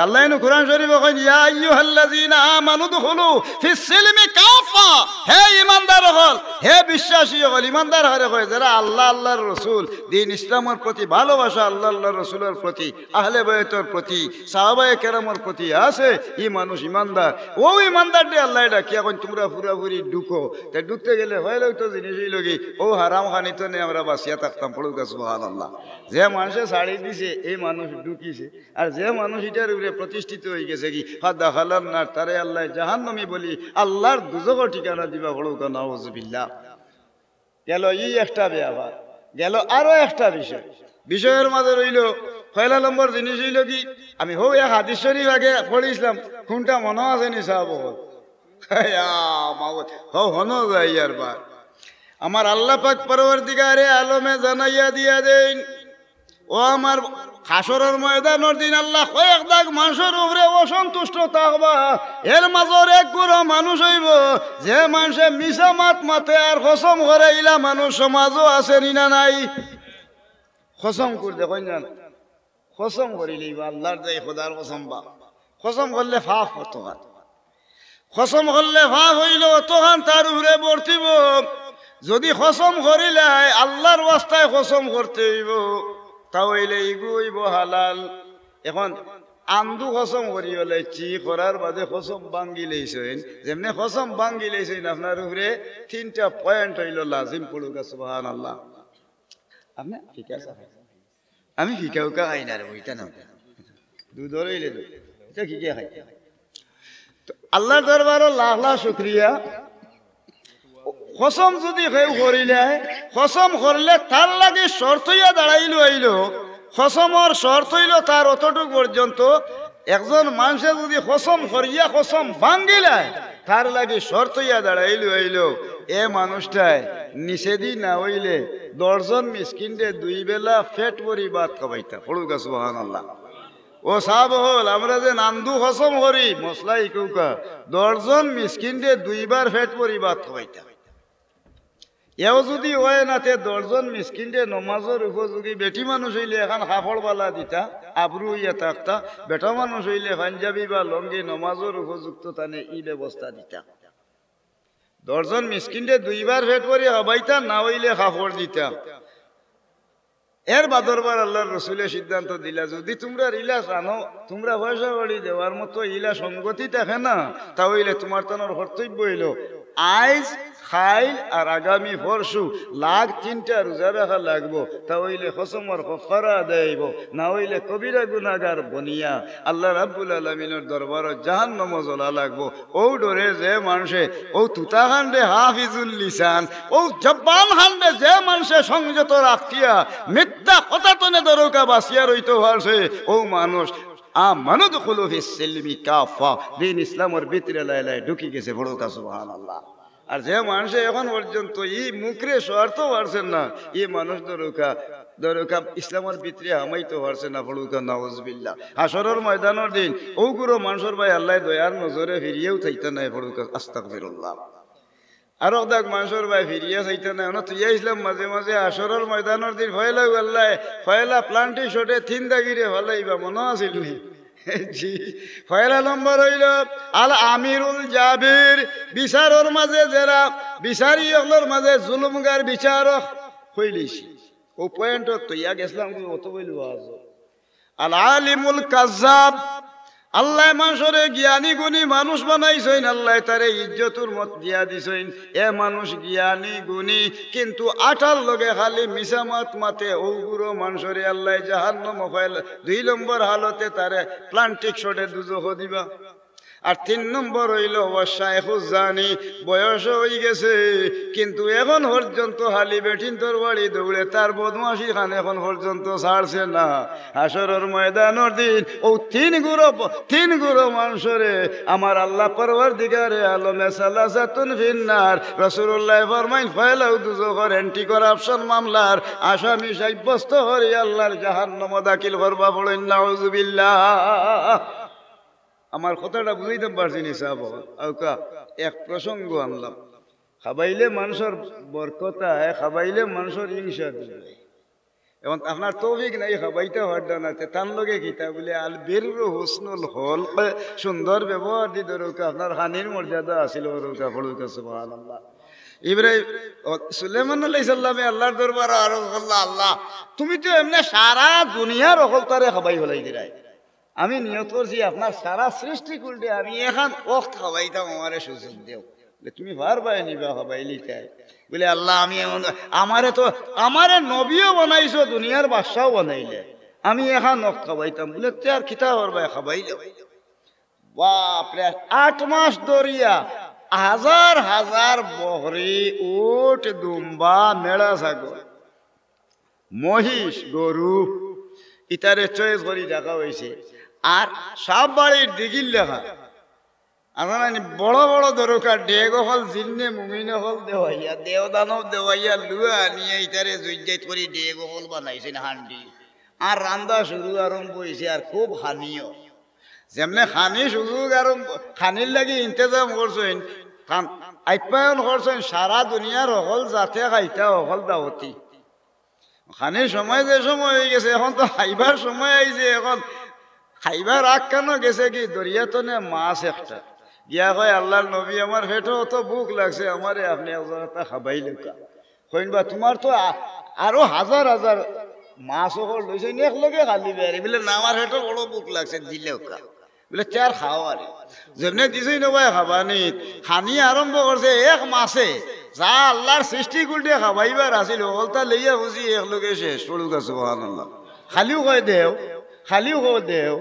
আল্লাহ কুরআন শরীফে কয় ইয়া আইয়ুহাল্লাযীনা আমানু দুখুলু ফিস সিলমি কাফা হে ঈমানদার হল হে বিশ্বাসী হল ঈমানদার হরে কয় যারা আল্লাহ আল্লাহর রাসূল দ্বীন ইসলামের প্রতি ভালোবাসা আল্লাহ আল্লাহর রাসূলের প্রতি আহলে বাইতের প্রতি সাহাবায়ে কেরামের প্রতি আছে এই মানুষ ঈমানদার ও ঈমানদার দে আল্লাহ ডাকি এখন তোমরা পুরাপুরি ঢুকো তে ঢুকতে গেলে হইলো তো জিনিসই লগি ও হারাম খানিত নে আমরা বাসিয়া থাকতাম পড়ুকা সুবহানাল্লাহ যে মানুষে ছাড়ি দিছে এই মানুষ ঢুকিছে আর যে মানুষ এটার প্রতিষ্ঠিত হয়ে গেছে কি হাদা খালার না তারে আল্লাহ জাহান্নামী বলি আল্লাহর দুজকের ঠিকানা দিবা হড়ুকা নাউজুবিল্লাহ গেল এই একটা ব্যাপার গেল আরো একটা বিষয়ের মাঝে রইল পয়লা নম্বর জিনিস হইল কি আমি হো এক হাদিস শরীফ আগে পড়িছিলাম কোনটা মনে আছে নি সাহাব হো হনো যাই আর বার আমার আল্লাহ পাক পরওয়ারদিগারে আলমে জানাইয়া দিয়া দেন ও আমার হাসরের ময়দানের দিন আল্লাহ কয়েক দাগ মানুষের উপরে অসন্তুষ্ট থাকবা এর মাজর এক গুড়ো মানুষ হইব যে মানুষে মিছা মাত মাতে আর কসম করে ইলা মানুষ সমাজও আছে না নাই কসম করতে কই না কসম করিলেই আল্লাহর দেয় খোদার কসম বা কসম করলে ফাফ হতো কসম করলে ফাফ হইল তখন তার উপরে বর্তিব যদি কসম করিলে আল্লাহর ওয়াস্তায় কসম করতে হইব তাহলে ইগুইব হালাল এখন আন্দু কসম করি হলে চি করার বাদে কসম ভাঙ্গি লইছেন যেমনি কসম ভাঙ্গি লইছেন আপনার উপরে 3টা পয়েন্ট হইল লাজিম পড়ুকা সুবহানাল্লাহ আপনি ঠিক আছে আমি ফিকাউকা খাই না রে ওইটা না দুধ হইলে এটা কি কে খাই তো আল্লাহর দরবারে লাখ লাখ শুকরিয়া কসম যদি কেউ করিলে কসম করলে তার লাগে শর্ত হইয়া দাঁড়াইলো আইলো কসমর শর্ত হইল তার অতটুক পর্যন্ত একজন মানুষে যদি কসম করিয়া কসম ভাঙ্গিলায় তার লাগে শর্ত হইয়া দাঁড়াইলো আইলো এ মানুষটায় নিষেধি না হইলে 10 জন মিসকিনরে 2 বেলা পেট ভরি ভাত খাওয়াইতা পড়ুকা সুবহানাল্লাহ ও সাহাব হল আমরা যে নান্দু কসম করি মশলাই কৌকা 10 জন মিসকিনরে 2 বার পেট ভরি ভাত খাওয়াইতা এও যদি হয় না তে 10 জন মিসকিনরে নমাজের উপযোগী বেটি মানুষ হইলে এখন কাপড় বালা দিতা আবরু হইয়া থাকতা বেটা মানুষ হইলে পাঞ্জাবি বা লঙ্গি নমাজের উপযুক্ত তানে ই ব্যবস্থা দিতা 10 জন মিসকিনরে 2 বার পেট ভরি খাওয়াইতা না হইলে কাপড় দিতা এর বাদরবার আল্লাহর রাসূলের সিদ্ধান্ত দিলা যদি তোমরা রিলা জানো তোমরা পয়সা বাড়ি দেওয়ার মতো ইলা সঙ্গতি থাকে না তাহলে তোমার তানোর কর্তব্য হইল আইজ খাইল আর আগামী পরশু লাখ 3টা রোজা রাখা লাগবো তাহলে কসমর কফারা দেব না হইলে কবিরা গুনাহগার বনিয়া আল্লাহ রাব্বুল আলামিনের দরবারে জাহান্নাম জ্বলা লাগবো ও ডরে যে মানুষে ও তুতাখান্ডে হাফিজুল লিসান ও জব্বান খান্ডে যে মানুষে সংযত রাখিয়া মিথ্যা কথা তনে দরকা বাসিয়া রইতে পারছে ও মানুষ আমানু দুখুলু ফিস সিলমি কাফা দ্বীন ইসলামের ভিতরে লাইলাই ঢুকি গেছে বড়কা সুবহানাল্লাহ আর যে মানুষ এখন পর্যন্ত এই মুখরে স্বার্থ পারছেন না এই মানুষ দরকা ইসলামের ভিতরে হামাইতে পারছে না বড়কা নাউজুবিল্লাহ হাসরের ময়দানের দিন ওগুলো মানুষের ভাই আল্লাহ দয়ার নজরে ফিরিয়েও থাকতে নাই বড়কা আস্তাগফিরুল্লাহ আর দেখ মানুষের ভাই ফিরিয়া চাইতে নাই তুই ইসলাম মাঝে মাঝে হাসরের ময়দানের দিন ফয়লা আল্লাহ ফয়লা প্লান্টি শোটে 3 দাগিরে ফলাইবা মনে আছিল নি জি পয়লা নম্বর হইল আল আমিরুল জাবির বিচারের মাঝে যারা বিচারি হলর মাঝে জুলুমগার বিচারক হইলিছি ও পয়েন্ট তো ইয়া গেছিলাম অত বইল আল আলিমুল কাজ্জাব, আল্লাহ মানুষরে জ্ঞানী গুণী মানুষ বানাইছেন, আল্লাহ তারে ইজ্জতুর মত দিয়া দিছেন। এ মানুষ জ্ঞানী গুণী কিন্তু আটার লগে খালি মিসামাত মাতে, ওগুলো মানুষরে আল্লাহ জাহান্নাম ফাইল 2 নম্বর হালতে তারে প্লান্টিক শটে দুজখ দিবা। আর 3 নম্বর হইল ওয়াশাইখুজানি, বয়স হয়ে গেছে কিন্তু এখন পর্যন্ত হালি বেঠিন তোর বাড়ি দৌড়ে, তার বদমাশি খান এখন পর্যন্ত ছাড়ছে না। হাসরের ময়দানের দিন ও 3 গুরু মানুষরে আমার আল্লাহ পরওয়ারদিগারে আলমে সালাসাতুন ফিন্নার, রাসূলুল্লাহ ফরমাইন ফাইলাউ দুজখের অ্যান্টি করাপশন মামলার আসামি সাব্যস্ত হরি আল্লাহর জাহান্নামে দাখিল করবা। বলেন নাউযুবিল্লাহ। আমার কথাটা বুঝাইতে পারছি নি সাহেব। এক প্রসঙ্গ আনলাম, খাবাইলে মানুষের বরকতা হয়, খাবাইলে মানুষের হিংসা দিবে। এবং আপনার তৌফিক নাই খাবাইতে হরডা না, তার লগে কিতা বলে আল বীর হুসনুল হল, সুন্দর ব্যবহার দি ধরুক আপনার হানির মর্যাদা আছিল ওরকা পড়ুক। সুবহানাল্লাহ। ইব্রাহিম সুলাইমান আলাইহিস সালামে আল্লাহর দরবারে আরজ করলা, আল্লাহ তুমি তো এমনি সারা দুনিয়ার অকলতারে খাবাই ফেলাই দিলাই, আমি নিয়ত করছি আপনার সারা সৃষ্টি কুলটে আমি এখন ওক্ত খাবাইতাম, আমারে সুযোগ দেও। তুমি বারবার নিবা খাবাইলি তাই বলে, আল্লাহ আমি আমারে নবীও বানাইছো, দুনিয়ার বাদশাও বানাইলে, আমি এখন ওক্ত খাবাইতাম বলে আর কিতা করবা খাবাইলে। বাপরে 8 মাস দরিয়া হাজার হাজার বহরি, উট, দুম্বা, মেড়া ছাগল, মহিষ, গরু ইতারে চয়েস করি দেখা হয়েছে। আর সব বাড়ির দিঘির লেখা আপনার বড় বড় দরকার ডেগ হল, জিন্নে মুমিন হল দেওয়াইয়া, দেওদানব দেওয়াইয়া লুয়া নিয়ে ইতারে জুইজাইত করি ডেগ হল বানাইছেন হান্ডি। আর রান্দা শুরু আরম্ভ হয়েছে, আর খুব হানিও যেমনে খানি সুযোগ আরম্ভ, খানির লাগি ইন্তজাম করছেন, আপ্যায়ন করছেন সারা দুনিয়ার হল যাতে খাইতা হল দাওয়াতি। খানির সময় যে সময় হয়ে গেছে, এখন তো খাইবার সময় আইছে। এখন খাইবার আগ কেন গেছে কি দরিয়াতনে মাছ একটা গিয়া কয়, আল্লাহর নবী আমার পেটে অত বুক লাগছে, আমারে আপনি একটা খাবাই লেখা কইন বা, তোমার তো আরো হাজার হাজার মাছ ওপর লইছে এক লগে খালি বেড়ে বলে না, আমার পেটে বড় বুক লাগছে দিলেও কা বলে চার খাও। আর যেমনি দিছই নবাই খাবানি খানি আরম্ভ করছে, এক মাছে যা আল্লাহর সৃষ্টি গুলটে খাবাইবার আছিল ওলতা লইয়া বুঝি এক লগে শেষ পড়ুক। সুবহানাল্লাহ। খালিও কয় দেও, খালিও কয় দেও,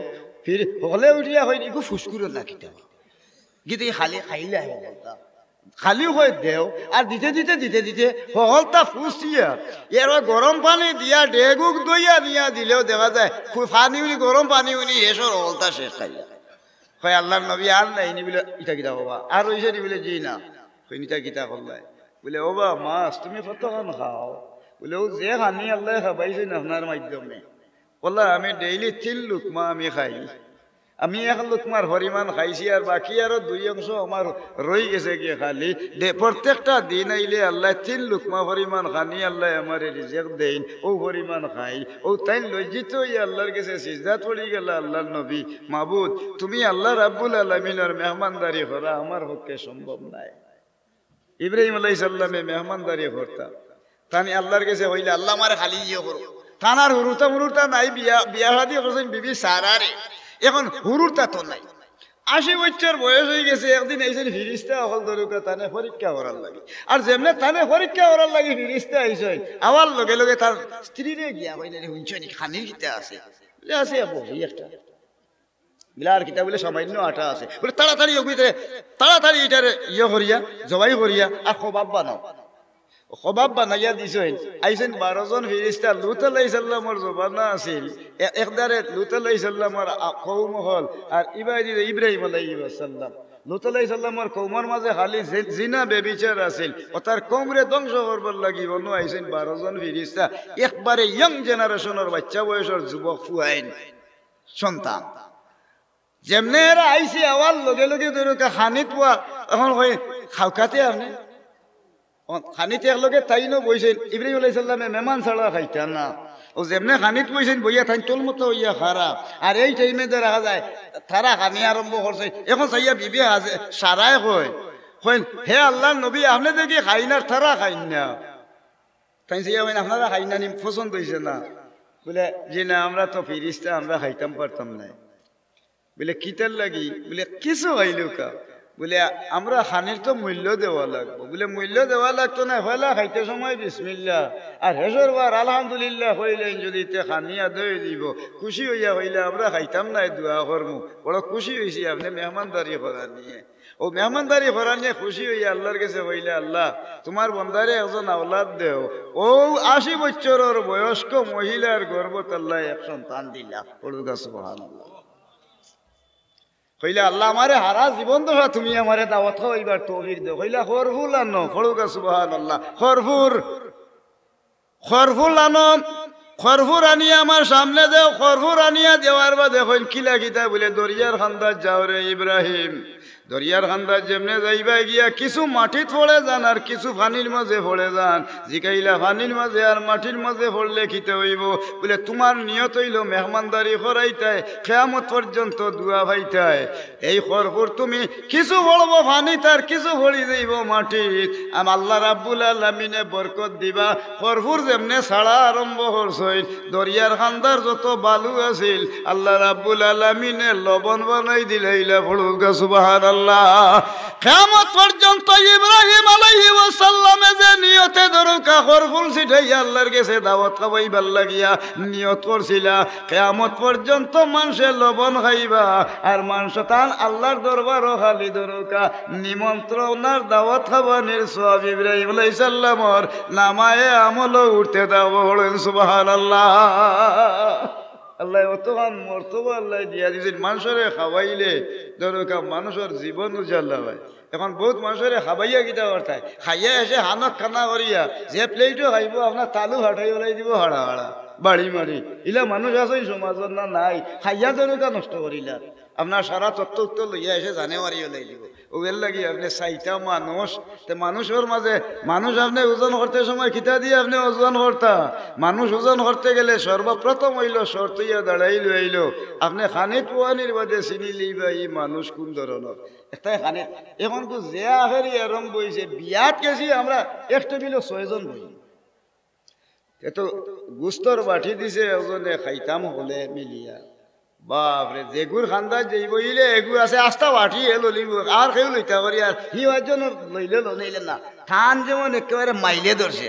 ফির হলে উঠিয়া হয় একটু ফুসকুরে না কিতা গীতে খালি খাইলে খালিও হয় দেও। আর দিতে দিতে দিতে দিতে হলতা ফুসিয়া এর গরম পানি দিয়া ডেগুক দইয়া নিয়া দিলেও দেখা যায় পানি উনি গরম পানি উনি এসর হলতা শেষ খাইয়া হয়। আল্লাহর নবী আর নাই নি বলে ইটা কিতা হবা, আর ওইসে নি বলে জি না নিতা কিতা করলাই বলে ও বা মাছ তুমি কতক্ষণ খাও বলে, ও যে খানি আল্লাহ খাবাইছেন আপনার মাধ্যমে। বললা আমি ডেইলি 3 লুকমা আমি খাই, আমি 1 লুকমার পরিমাণ খাইছি, আর বাকি আরো 2 অংশ আমার রয়ে গেছে কি খালি। প্রত্যেকটা দিন আইলে আল্লাহ 3 লুকমা পরিমাণ খানি আল্লাহ আমার রিজিক দেন, ও পরিমাণ খাই। ও তাই লজ্জিত হয়ে আল্লাহর কাছে সিজদাত পড়ে গেল, আল্লাহর নবী মাবুদ তুমি আল্লাহ রাব্বুল আলামিনের মেহমানদারি করা আমার পক্ষে সম্ভব নাই। ইব্রাহিম আলাইহিস সালামে মেহমানদারি করতাম, তানি আল্লাহর কাছে হইলে আল্লাহ আমার খালি ইয়ে করো। থানার হুরুতা নাই, বিয়া শাদি করছেন বিবি সারারে, এখন হুরুরটা তো নাই। 80 বছর বয়স হয়ে গেছে, একদিন আইসেন ফিরিস্তা অকল দরকার তানে পরীক্ষা করার লাগে। আর যেমনে তানে পরীক্ষা করার লাগে ফিরিস্তা আইসেন, আবার লগে লগে তার স্ত্রীরে গিয়া কইলে হুঁচনি খানির কিতা আছে আছে বই একটা বিলার কিতা বলে সামান্য আটা আছে বলে, তাড়াতাড়ি ওগুইতে তাড়াতাড়ি এটারে ইয়ে করিয়া জবাই করিয়া আর খবাব বানাও। খবাব বানাইয়া দিছেন, আইছেন 12 জন ফিরিস্তা। লুত আলাইহিস সালামের জবানা আছিল, একদারে লুত আলাইহিস সালামের কওম হল, আর ইব্রাহিম আলাইহিস সালাম। লুত আলাইহিস সালামের কওমের মাঝে খালি জিনা বেবিচার আছিল, ও তার কওমরে ধ্বংস করবার লাগি বনু আইছেন 12 জন ফিরিস্তা, একবারে ইয়ং জেনারেশনের বাচ্চা বয়সের যুবক ফুয়াইন সন্তান। যেমনে এরা আইসি আওয়ার লগে লগে ধরুকা খানিত পোয়া, এখন কই খাওকাতে আপনি খানিতে একলগে তাইনো বইছেন। ইব্রাহিম আলাইহিস সালামে মেহমান ছাড়া খাইতেন না, ও যেমনে খানিত বইছেন বইয়া তাই তোলমতো হইয়া খারা। আর এই টাইমে দেখা যায় তারা খানি আরম্ভ করছে। এখন চাইয়া বিবি হাজে সারাই কয় হে আল্লাহর নবী আপনি দেখি খাইনার তারা খাইন না, তাই চাইয়া আপনারা খাইনা নি পছন্দ হয়েছে না। বলে যে না আমরা তো ফিরিস্তা আমরা খাইতাম পারতাম না। বলে কিতার লাগি? বলে কিছু হইল কা? বলে আমরা খানির তো মূল্য দেওয়া লাগবো। বলে মূল্য দেওয়া লাগতো না, হইলা খাইতে সময় বিসমিল্লাহ আর হেসর বার আলহামদুলিল্লাহ হইলেন যদি তে খানিয়া দই দিব খুশি হইয়া হইলে আমরা খাইতাম না, দোয়া করমু। বড় খুশি হয়েছি আপনি মেহমানদারি করা নিয়ে। ও মেহমানদারি করা নিয়ে খুশি হইয়া আল্লাহর কাছে হইলে আল্লাহ তোমার বন্দারে একজন আওলাদ দেও। ও 80 বছরের বয়স্ক মহিলার গর্ভত আল্লাহ এক সন্তান দিলা। পড়ুকা সুবহানাল্লাহ। কইলা আল্লাহ আমারে হারা জীবন দশা তুমি আমারে দাওয়াত খাওয়াইবার তৌফিক দাও। কইলা খরফুল আনো। পড়ুকা সুবহানাল্লাহ। খরফুল আনো। খরফুর আনিয়া আমার সামনে দেও। খরফুর আনিয়া দেওয়ার বাদে কইল কিলা কিতা? বলে দরিয়ার খান্দার যাও রে ইব্রাহিম। দরিয়ার খান্দার যেমনে যাইবা গিয়া কিছু মাটিত পড়ে যান আর কিছু পানির মাঝে পড়ে যান। জিকাইলা পানির মাঝে আর মাটির মাঝে পড়লে খিতে হইব? বলে তোমার নিয়ত হইল মেহমানদারি করাইতায় কিয়ামত পর্যন্ত দুয়া ভাইতায়। এই খরফুর তুমি কিছু পড়ব পানিত আর কিছু পড়ি যাইব মাটিত। আল্লাহ রাব্বুল আলামিনে বরকত দিবা। খরফুর যেমনে ছাড়া আরম্ভ করছই দরিয়ার খান্দার যত বালু আছিল আল্লাহ রাব্বুল আলামিনে লবণ বানাই দিলাইলা। পড়ুকা সুবহানাল্লাহ। কিয়ামত পর্যন্ত ইব্রাহিম আলাইহিস সালামে যে নিয়তে দরকা খরফুল ছিটাইয়া আল্লাহর কাছে দাওয়াত খাওয়াইবার লাগিয়া নিয়ত করছিলা, কিয়ামত পর্যন্ত মানুষে লবণ খাইবা আর মানুষ তান আল্লাহর দরবারও খালি দরকা নিমন্ত্রণার দাওয়াত খাবানের সওয়াব ইব্রাহিম আলাইহিস সালামর নামায়ে আমল উঠতে দাও। বলেন সুবহানাল্লাহ। আল্লাহ অতখান মর্তবা আল্লাহ দিয়া দিয়েছেন। মানুষের খাওয়াইলে দরকার মানুষের জীবন উজালা হয়। এখন বহুত মানুষের খাবাইয়া কিতা অর্থায় খাইয়া এসে হানত খানা করিয়া যে প্লেটও খাইব আপনার তালু হাঁটাই ওলাই দিব হাড়া হাড়া বাড়ি মারি। ইলা মানুষ আছে সমাজের না নাই? খাইয়া দরকার নষ্ট করিলা আপনার সারা তত্ত্ব উত্তর লইয়া এসে জানে মারি ওলাই দিব। ওগুলো লাগি আপনি চাইটা মানুষ মানুষের মাঝে মানুষ আপনি ওজন করতে সময় খিতা দিয়ে আপনি ওজন করতা। মানুষ ওজন করতে গেলে সর্বপ্রথম হইল শর্ত ইয়া দাঁড়াই লইল আপনি খানিত পোয়ানির বাদে চিনি লইবা এই মানুষ কোন ধরনের একটাই খানিত। এখন তো যে আখেরি আরম্ভ হয়েছে বিয়াত গেছি আমরা 1 টেবিলে 6 জন বই। এত গুস্তর বাটি দিছে ওজনে খাইতাম হলে মিলিয়া বাপরে যেগুর খান্দা যেই বইলে এগুর আছে আস্তা বাটি ললিব আর কেউ লইতা করি আর হি একজন লইলে লইলে না খান যেমন একেবারে মাইলে ধরছে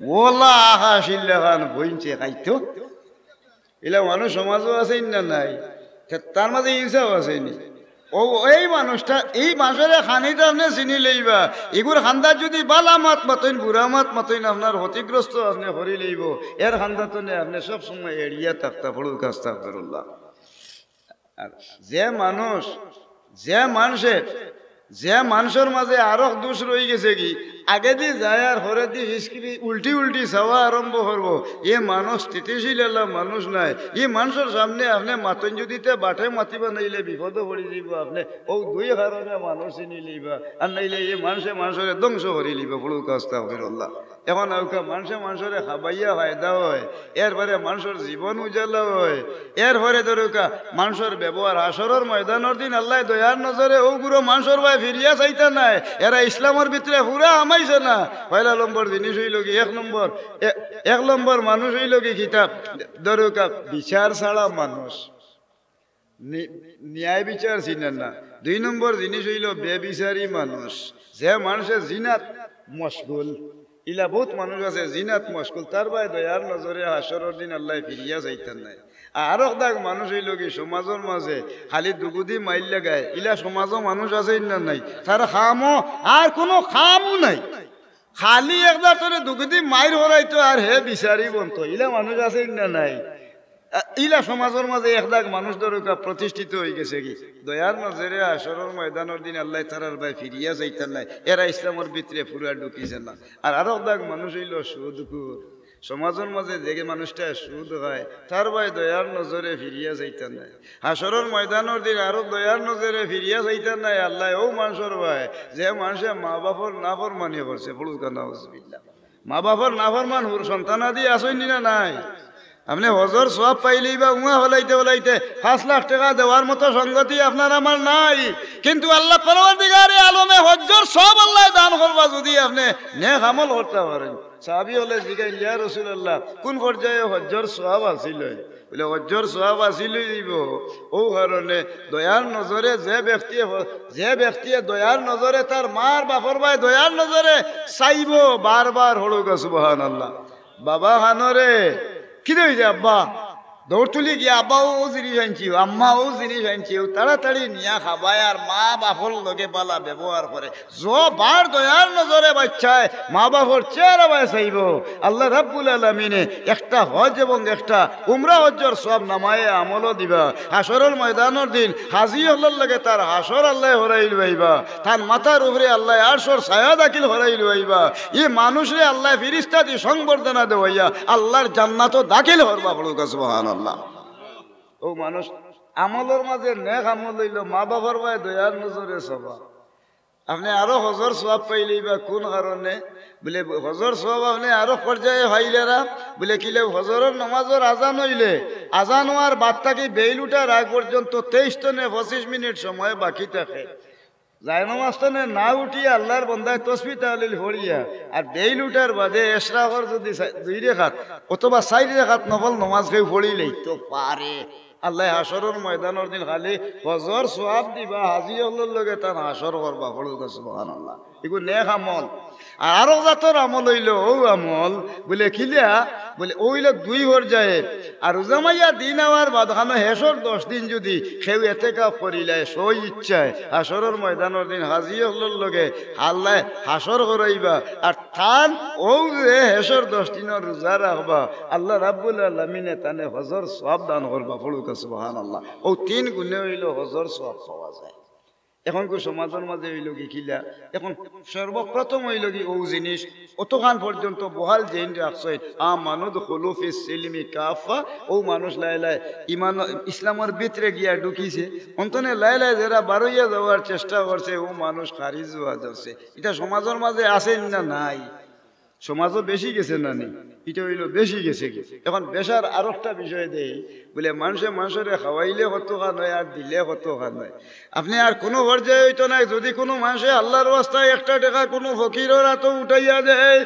ওলা আহা শিল্লা খান বইছে খাইতো। এলা মানুষ সমাজও আছে না নাই? তার মাঝে ইনসাফ আসেনি। ও এই মানুষটা এই মানুষের খানিটা আপনি চিনি লইবা। এগুর খান্দার যদি বালা মাত মাতইন বুড়া মাত মাতইন আপনার ক্ষতিগ্রস্ত আপনি হরি লইব। এর খান্দা তো নেই আপনি সব সময় এড়িয়া থাকতা। পড়ুক আস্তাগফিরুল্লাহ। আর যে মানুষের মাঝে আরো দোষ রয়ে গেছে কি আগে দিয়ে যায় আর হরে দিয়ে হিসকিরি উল্টি উল্টি চাওয়া আরম্ভ করবো এ মানুষ স্থিতিশীল এলা মানুষ নাই। এই মানুষের সামনে আপনি মাতন যদিতে বাটে মাতিবা নাইলে বিপদে পড়ি দিব। আপনি ও 2 কারণে মানুষ চিনি লইবা আর নাইলে এই মানুষের ধ্বংস করি লিবা। পড়ুক আস্তাগফিরুল্লাহ। এখন ওকে মানুষের খাবাইয়া ফায়দা হয়, এরপরে মানুষের জীবন উজালা হয়, এরপরে ধরুকা মানুষের ব্যবহার হাসরের ময়দানের দিন আল্লাহ দয়ার নজরে ওগুলো মানুষের ভাই ফিরিয়া চাইতা নাই। এরা ইসলামের ভিতরে পুরা আমাইছে না। পয়লা নম্বর জিনিস হইল কি এক নম্বর মানুষ হইল কি কিতাব ধরুকা বিচার ছাড়া মানুষ ন্যায় বিচার চিনেন না। 2 নম্বর জিনিস হইল বেবিচারী মানুষ। যে মানুষের জিনাত মশগুল ইলা বহুত মানুষ আছে জিনাত মশগুল তার ভাই দয়ার নজরে হাসরের দিন আল্লাহ ফিরিয়া যাইতেন নাই। আর এক মানুষ হইল কি সমাজের মাঝে খালি দুগুদি মাইল লাগায় ইলা সমাজও মানুষ আছে না নাই? তার খামও আর কোনো খামও নাই, খালি একদা তোরে দুগুদি মাইর হরাইতো আর হে বিচারি বনতো। ইলা মানুষ আছে না নাই? ইলা সমাজের মাঝে একদাক মানুষ দরকার প্রতিষ্ঠিত হয়ে গেছে কি দয়ার নজরে হাসরের ময়দানের দিন আল্লাহ তারার ভাই ফিরিয়া যাইতেন নাই। এরা ইসলামের ভিতরে পুরা ঢুকিছে না। আর আরো একদাক মানুষ হইল সুদখোর। সমাজের মাঝে যে মানুষটা সুদ হয় তার ভাই দয়ার নজরে ফিরিয়া যাইতেন নাই। হাসরের ময়দানের দিন আরো দয়ার নজরে ফিরিয়া যাইতেন নাই আল্লাহ ও মানুষের ভাই যে মানুষে মা বাপর নাফরমানি করছে। পড়ুক নাউজুবিল্লাহ। মা বাপর নাফরমান হুর সন্তানাদি আসেনি না নাই? আপনি হজর সব পাইলেই বা উমা হলাইতে হলাইতে 5 লাখ টাকা দেওয়ার মতো সঙ্গতি আপনার আমার নাই, কিন্তু আল্লাহ পরবর্তীকারে আলমে হজ্জর সব আল্লাহ দান করবা যদি আপনি নেক আমল করতে পারেন। সাহাবী হলে জিগাইল, ইয়া রাসূলুল্লাহ কোন পর্যায়ে হজ্জর সওয়াব আছিল? বলে হজ্জর সওয়াব আছিল দিব ও কারণে দয়ার নজরে যে ব্যক্তি দয়ার নজরে তার মার বাপর ভাই দয়ার নজরে চাইব বারবার হলুক সুবহানাল্লাহ। বাবা হানরে কি হয়েছে আব্বা দৌড় তুলি গিয়া আব্বাও জিনিস আনছি আম্মাও জিনিস আনছি তাড়াতাড়ি নিয়া খাবায় আর মা বাপর লগে পালা ব্যবহার করে বার দয়ার নজরে বাচ্চায় মা বাপর চেহারা বাই চাইব আল্লাহ রাব্বুল আলামিনে একটা হজ এবং একটা উমরা হজ্জর সব নামায়ে আমলও দিবা। হাসরের ময়দানের দিন হাজি হল্লার লাগে তার হাসর আল্লাহ হরাইল হইবা, তার মাথার উপরে আল্লাহ আরশর ছায়া দাখিল হরাইল হইবা। ই মানুষরে আল্লাহ ফিরিস্তা দি সংবর্ধনা দেওয়াইয়া আল্লাহর জান্নাতও দাখিল হরবা বলুক সুবহানাল্লাহ। ও মানুষ আমলের মাঝে নেক আমল হইল মা বাবার ভাই দয়ার নজরে সবা। আপনি আরো হজর সওয়াব পাইলেই বা কোন কারণে? বলে হজর সওয়াব আপনি আরো পর্যায়ে পাইলেরা বলে কিলে হজরের নামাজের আজান হইলে আজান হওয়ার বাদ থাকি বেইল উঠার আগ পর্যন্ত 23 থেকে 25 মিনিট সময় বাকি থাকে। জায়নামাজনে না উঠিয়া আল্লাহর বন্দায় তসবিহ তাহলিল পড়িয়া আর বেইল উঠার বাদে এশরাফর যদি 2 রাকাত অথবা 4 রাকাত নফল নামাজ কেউ পড়িলেই তো পারে আল্লাহ হাসরের ময়দানের দিন খালি হজর সওয়াব দিবা, হাজি হল্লোর লগে তার হাসর করবা পড়ুক সুবহানাল্লাহ। এগুলো নেক আমল। আর আরো জাতর আমল হইল ও আমল বলে খিলিয়া বলে ওইলো 2 পর্যায়ে আর রোজামাইয়া দিন আমার বাদখানো হেসর 10 দিন যদি সেও এতেকাফ করিলে সই ইচ্ছায় হাসরের ময়দানের দিন হাজি হল্লোর লগে আল্লাহ হাসর করাইবা আর থান ও যে হেসর 10 দিনের রোজা রাখবা আল্লাহ রাব্বুল আলামিনে তানে হজর সওয়াব দান করবা পড়ুক সুবহানাল্লাহ। ও 3 গুণে হইল হজর সওয়াব পাওয়া যায়। এখন কো সমাজের মাঝে হইল কি খিলা এখন সর্বপ্রথম হইল কি ও জিনিস অতখান পর্যন্ত বহাল জেন রাখছে আমানুদ খুলুফিস সিলমি কাফা। ও মানুষ লাই ইমান ইসলামের ভিতরে গিয়া ঢুকিছে অন্তনে লাই যারা বারইয়া যাওয়ার চেষ্টা করছে ও মানুষ খারিজ হওয়া যাচ্ছে। এটা সমাজের মাঝে আছে না নাই? সমাজও বেশি গেছে না নেই? এটা হইল বেশি গেছে। এখন বেশার আর একটা বিষয় দেই বলে মানুষের খাওয়াইলে কত খান হয় আর দিলে কত খান হয়। আপনি আর কোনো পর্যায়ে হইতো নাই যদি কোনো মানুষে আল্লাহর রাস্তায় 1 টাকা কোনো ফকিরের হাত উঠাইয়া দেয়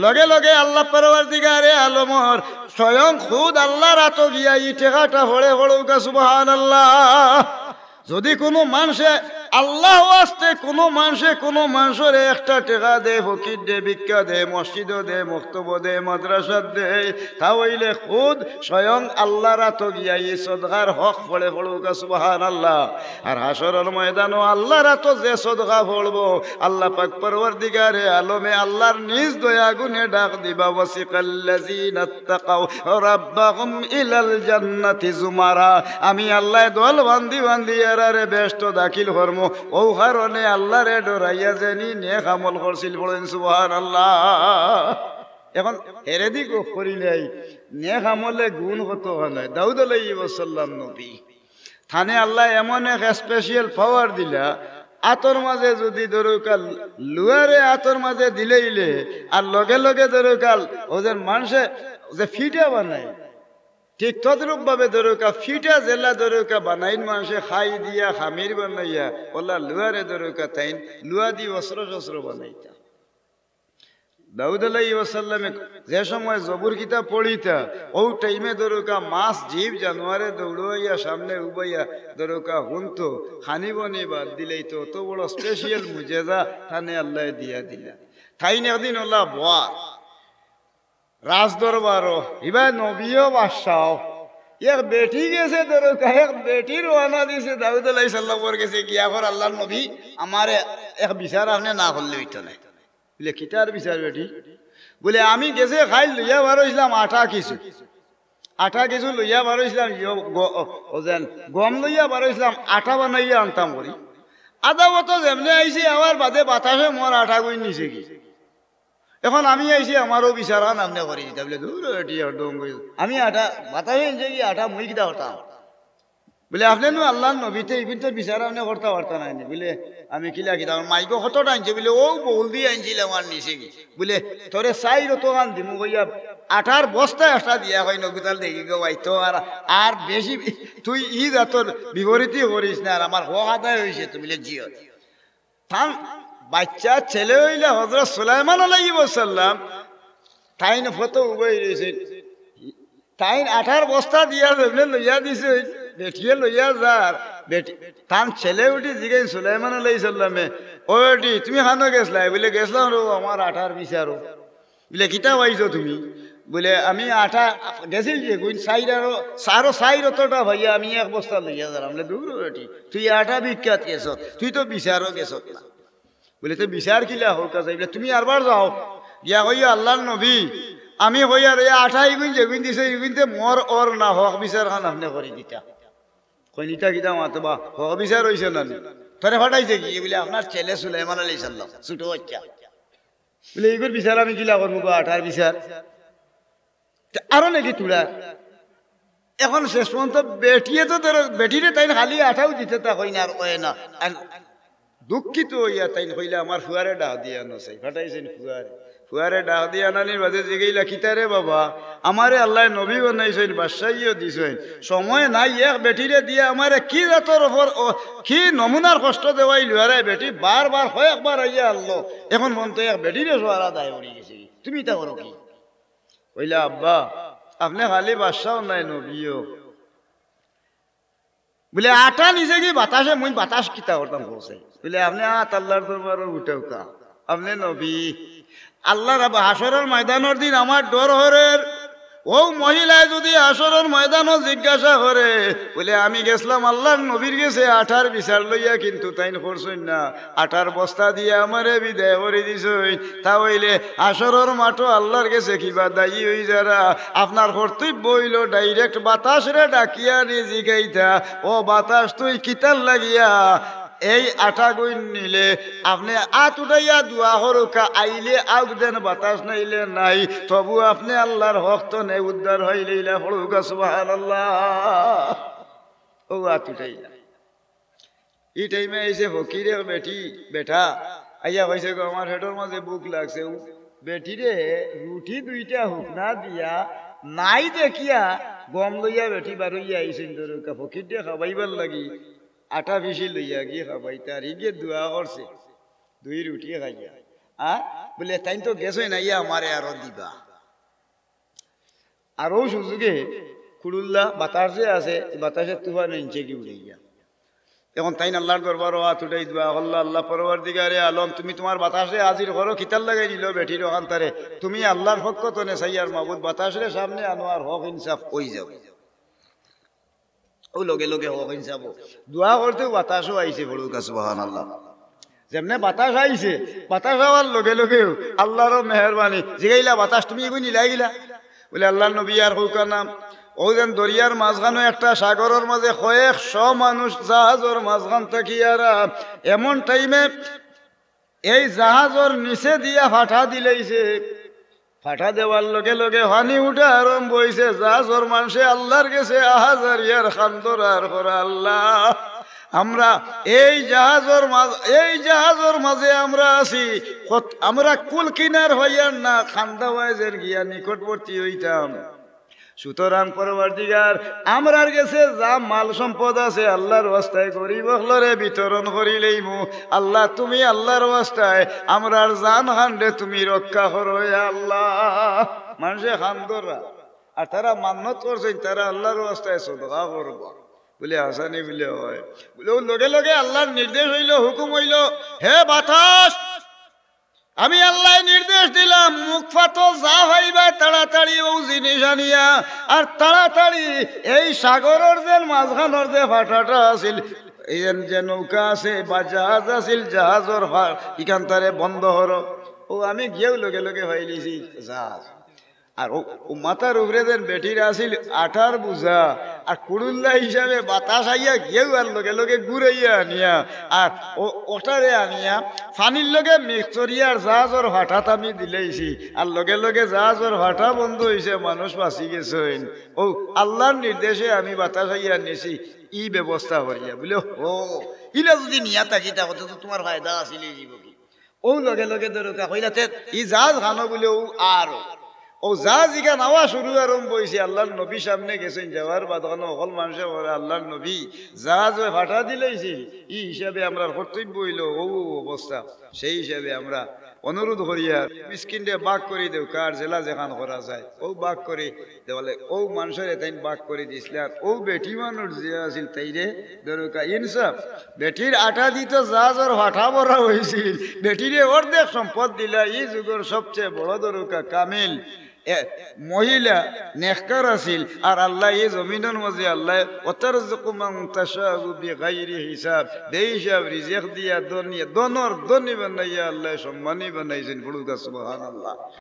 লগে লগে আল্লাহ পরওয়ারদিগারে আলমর স্বয়ং খুদ আল্লাহর হাত গিয়া ই টাকাটা হড়ে হড়ুকা সুবহানাল্লাহ। যদি কোনো মানুষে আল্লাহ আসতে কোনো মানুষের 1 টাকা দে ফকির দে ভিক্ষা দে মসজিদ দে মক্তব দে মাদ্রাসা দে তা হইলে খুদ স্বয়ং আল্লাহ রাত গিয়া এই সদকার হক পড়ে পড়ুকা সুবহানাল্লাহ। আর হাসরের ময়দানও আল্লাহ রাত যে সদকা পড়বো আল্লাহ পাক পরওয়ারদিগারে আলমে আল্লাহর নিজ দয়া গুণে ডাক দিবা ওয়াসিকাল্লাযিনা তাকাউ রাব্বাহুম ইলাল জান্নাতি জুমারা। আমি আল্লাহ দল বান্দি এরারে বেষ্ট দাখিল করব ও কারণে আল্লাহ রে ডরাইয়া জানি নেক আমল করছিল বলেন সুবহানাল্লাহ। এখন হেরেদি করিলাই নেক আমলে গুণ কত হয়। দাউদ আলাইহিস সালাম নবী থানে আল্লাহ এমন এক স্পেশাল পাওয়ার দিলা আতর মাঝে যদি দরকাল লুয়ারে আতর মাঝে দিলেইলে আর লগে লগে দরকাল ওদের মানুষে যে ফিটা বানায় ঠিক তদ্রূপ ভাবে দরকা ফিটা জেলা দরকা বানাইন মানুষে খাই দিয়া খামির বানাইয়া ওলা লুয়ারে দরকা তাইন লুয়া দি অস্ত্র বানাইতা। দাউদ আলাইহিস সালামে যে সময় জবুর কিতাব পড়িতা ও টাইমে দরকা মাছ জীব জানোয়ারে দৌড়াইয়া সামনে উবাইয়া দরকা হুনতো খানি বনি বাদ দিলেই তো অত বড় স্পেশাল মুজেজা থানে আল্লাহ দিয়া দিলা। তাইন একদিন ওলা বয়া রাজ দরবারও এবার নবীও বাদশাহ এক বেটি গেছে দরকা এক বেটি রওনা দিছে দাউদ আলাইহিস সালামের কাছে গিয়া কর আল্লাহর নবী আমারে এক বিচার আপনি না করলে হইতো না। বলে কিটার বিচার বেটি? বলে আমি গেছে খাই লইয়া বারোইছিলাম আটা কিছু লইয়া বারোইছিলাম ওজেন গম লইয়া বারোইছিলাম আটা বানাইয়া আনতাম করি আদা মতো যেমনি আইসি আমার বাদে বাতাসে মোর আটা গই নিছে কি এখন আমি আইসি আমারও বিচার নামনে করি দিতে বলে দূর এটি আমি আটা বাতাসে নিছে কি আটা মুই কিটা হতাম বলে আপনি নো আল্লাহ নবীতে এই তো বিচার আপনি করতে পারতেন না বলে আমি কিলা কিনা মাইকো কতটা আনছে বলে ও বল দিয়ে আনছিল আমার নিচে বলে তোরে চাই তো আন দিমু কইয়া আঠার বস্তা একটা দিয়া হয় নগুতাল দেখি গো ভাই তো আর বেশি তুই ঈদ তোর বিপরীতই করিস না আর আমার হক আদায় হয়েছে তো বলে জিও থাম বাচ্চা ছেলে হইলে হযরত সুলাইমান আলাইহিস সালাম তাইন ফটো উবাই রয়েছে তাইন আঠার বস্তা দিয়া দেবলে লইয়া দিছে বেটিয়ে লইয়া যার বেটি তার ছেলে উঠি জিগাই সুলাইমান আলাইহিস সালামে ওটি তুমি খানো গেছলাই বলে গেছলাম রো আমার আঠার বিচারো বলে কিতা পাইছো তুমি বলে আমি আঠা গেছিল যে গুণ সাইরারও সারো সাইর অতটা ভাইয়া আমি এক বস্তা লইয়া যারাম বলে দূর বেটি তুই আঠা বিখ্যাত গেছ তুই তো বিচারও গেছ না বলে তো বিচার কিলা হোক আছে বলে তুমি আরবার যাও গিয়া কইয়া আল্লাহর নবী আমি কইয়া রে আঠা ইগুন যেগুন দিছে ইগুনতে মর ওর না হক বিচার খান আপনি করে দিতা কইনিটা কিতা মাতবা হক বিচার হইছে না তোরে ফাটাইছে কি বলে আপনার ছেলে সুলাইমান আলাইহিস সালাম ছোট বাচ্চা বলে এইগুর বিচার আমি কিলা করবো আঠার বিচার আরো নাকি তুলা এখন শেষ পর্যন্ত বেটিয়ে তো ধরো বেটিরে তাই খালি আঠাও দিতে তা কই না আর কয় না আর দুঃখিত হইয়া তাই কইলে আমার ফুয়ারে ডাক দিয়া নসাই ফাটাইছেন ফুয়ারে ডাক দিয়া নানির বাদে জিগাইলা কিতারে বাবা আমারে আল্লাহ নবী বানাইছেন বাদশাহীও দিছেন সময় নাই এক বেটিরে দিয়ে আমারে কি জাতর ওপর কি নমুনার কষ্ট দেওয়াই লুয়ারে বেটি বারবার হয় একবার আইয়া আল্লাহ এখন মন তো এক বেটিরে সোয়ারা দায় উড়ি গেছে তুমি তা করো কি কইলা আব্বা আপনি খালি বাদশাহ নাই নবীও বলে আটা নিজে কি বাতাসে মুই বাতাস কিতা করতাম বলছে বলে আপনি আল্লাহর দরবারে উঠেও কা আপনি নবী আল্লাহ রাব হাসরের ময়দানের দিন আমার ডর হরের ও মহিলায় যদি হাসরের ময়দানও জিজ্ঞাসা করে বলে আমি গেছিলাম আল্লাহর নবীর গেছে আঠার বিচার লইয়া কিন্তু তাইন করছই না আঠার বস্তা দিয়ে আমারে বিদায় করে দিছই তা হইলে হাসরের মাঠও আল্লাহর গেছে কিবা দায়ী হই যারা আপনার কর্তব্য হইল ডাইরেক্ট বাতাস রে ডাকিয়া নিয়ে জিগাইতা ও বাতাস তুই কিতার লাগিয়া এই আঠা গুণ নিলে আপনি আত উঠাইয়া দোয়া হরকা আইলে আগ দেন বাতাস নাইলে নাই তবু আপনি আল্লাহর হক তো নেই উদ্ধার হইলে হরুকা সুবহানাল্লাহ ও আত উঠাইয়া এই টাইমে এসে ফকিরে বেটি বেটা আইয়া কইছে গো আমার হেডর মাঝে বুক লাগছে বেটিরে রুটি দুইটা হুক না দিয়া নাই দেখিয়া গম লইয়া বেটি বারইয়া আইছেন দরকা ফকির দিয়ে খাবাইবার লাগি আটা বেশি লইয়া গিয়ে খাবাই তার গিয়ে দোয়া করছে দুই রুটি খাইয়া বলে তাই তো গেছই না ইয়া আমারে আরো দিবা আরো সুযোগে খুড়ুল্লা বাতাস যে আছে বাতাসের তুফান নিচে কি উড়ে গিয়া এখন তাই আল্লাহর দরবার তুটাই দোয়া আল্লাহ আল্লাহ পরওয়ারদিগারে আলম তুমি তোমার বাতাসে হাজির করো কিতার লাগাই দিল বেঠির ওখানতারে তুমি আল্লাহর পক্ষ তো নে সাইয়ার মাহবুদ বাতাসের সামনে আনো আর হক ইনসাফ ওই যাবে ও লগে লগে হক ইনসাফ দোয়া করতে বাতাসও আইছে বড়ুকা সুবহানাল্লাহ যেমনে বাতাস আইছে বাতাস হওয়ার লগে লগে আল্লাহর মেহরবানি জিগাইলা বাতাস তুমি এগুলো নিলাই গিলা বলে আল্লাহ নবী আর হৌকা নাম ও যেন দরিয়ার মাঝখানে একটা সাগরের মাঝে কয়েকশ মানুষ জাহাজের মাঝখান থাকিয়ারা এমন টাইমে এই জাহাজের নিচে দিয়া ফাটা দিলেইছে ফাটা দেওয়ার লগে লগে হানি উঠা আরম্ভ হয়েছে জাহাজের মানুষে আল্লাহর গেছে আহাজারিয়ার খান্দরার করা আল্লাহ আমরা এই জাহাজের মাঝে আমরা আছি আমরা কুল কিনার হইয়ার না খান্দা ওয়াইজের গিয়া নিকটবর্তী হইতাম সুতরাং পরবর্তীকার আমরার গেছে যা মাল সম্পদ আছে আল্লাহর ওয়াস্তায় গরিব হলরে বিতরণ করিলেইমু আল্লাহ তুমি আল্লাহর ওয়াস্তায় আমরার জান খান্ডে তুমি রক্ষা করো আল্লাহ মানুষে খান্দরা আর তারা মান্নত করছেন তারা আল্লাহর ওয়াস্তায় সদকা করবো বলে আসানি বলে হয় বলে ও লগে লগে আল্লাহর নির্দেশ হইল হুকুম হইল হে বাতাস আমি আল্লাহ নির্দেশ দিলাম মুখ ফাতো যা হইবা তাড়াতাড়ি ও জিনিস আনিয়া আর তাড়াতাড়ি এই সাগরের যে মাঝখানের যে ফাটাটা আছিল এই যে নৌকা আছে বা জাহাজ আছিল জাহাজের এখান তারে বন্ধ হর ও আমি গিয়েও লগে লগে হইলিছি জাহাজ আর ও মাথার উপরে দেন বেটির আসিল আঠার বুঝা আর কুড়ুল্লা হিসাবে বাতাস আইয়া গিয়েও আর লগে লগে ঘুরাইয়া আনিয়া আর ওটারে আনিয়া ফানির লগে মিক্সরিয়ার জাহাজর হঠাৎ আমি দিলেইছি আর লগে লগে জাহাজর ভাটা বন্ধ হয়েছে মানুষ বাঁচি গেছেন ও আল্লাহর নির্দেশে আমি বাতাস আইয়া নিয়েছি ই ব্যবস্থা করিয়া বলে ও ইলা যদি নিয়া থাকি তাহলে তো তোমার ফায়দা আসিল জীব কি ও লগে লগে দরকার হইলাতে ই জাহাজ খানো বলে ও আর ও জাহাজ ইকা নাওয়া শুরু আরম্ভ হয়েছে আল্লাহর নবী সামনে গেছেন যাওয়ার বাদ অকল মানুষের আল্লাহর নবী জাহাজ ভাটা দিলেইছি ই হিসাবে আমরা কর্তব্য হইল ও অবস্থা সেই হিসাবে আমরা অনুরোধ করিয়া মিসকিনরে বাক করে দেও কার জেলা যেখান করা যায় ও বাক করে দেওয়ালে ও মানুষের তাই বাক করে দিয়েছিল আর ও বেটি মানুষ যে আছিল তাইরে দরকার ইনসাফ বেটির আটা দিত জাহাজের ভাটা ভরা হয়েছিল বেটিরে অর্ধেক সম্পদ দিলা এই যুগের সবচেয়ে বড় দরকার কামিল মহিলা নেককার আছিল আর আল্লাহ এই জমিনের মাঝে আল্লাহ ওয়াতারযুকু মান তাশাউ বিগাইরি হিসাব বেহিসাব রিজিক দিয়া দনিয়া দনর দনি বানাইয়া আল্লাহ সম্মানী বানাইছেন বলুকা সুবহানাল্লাহ।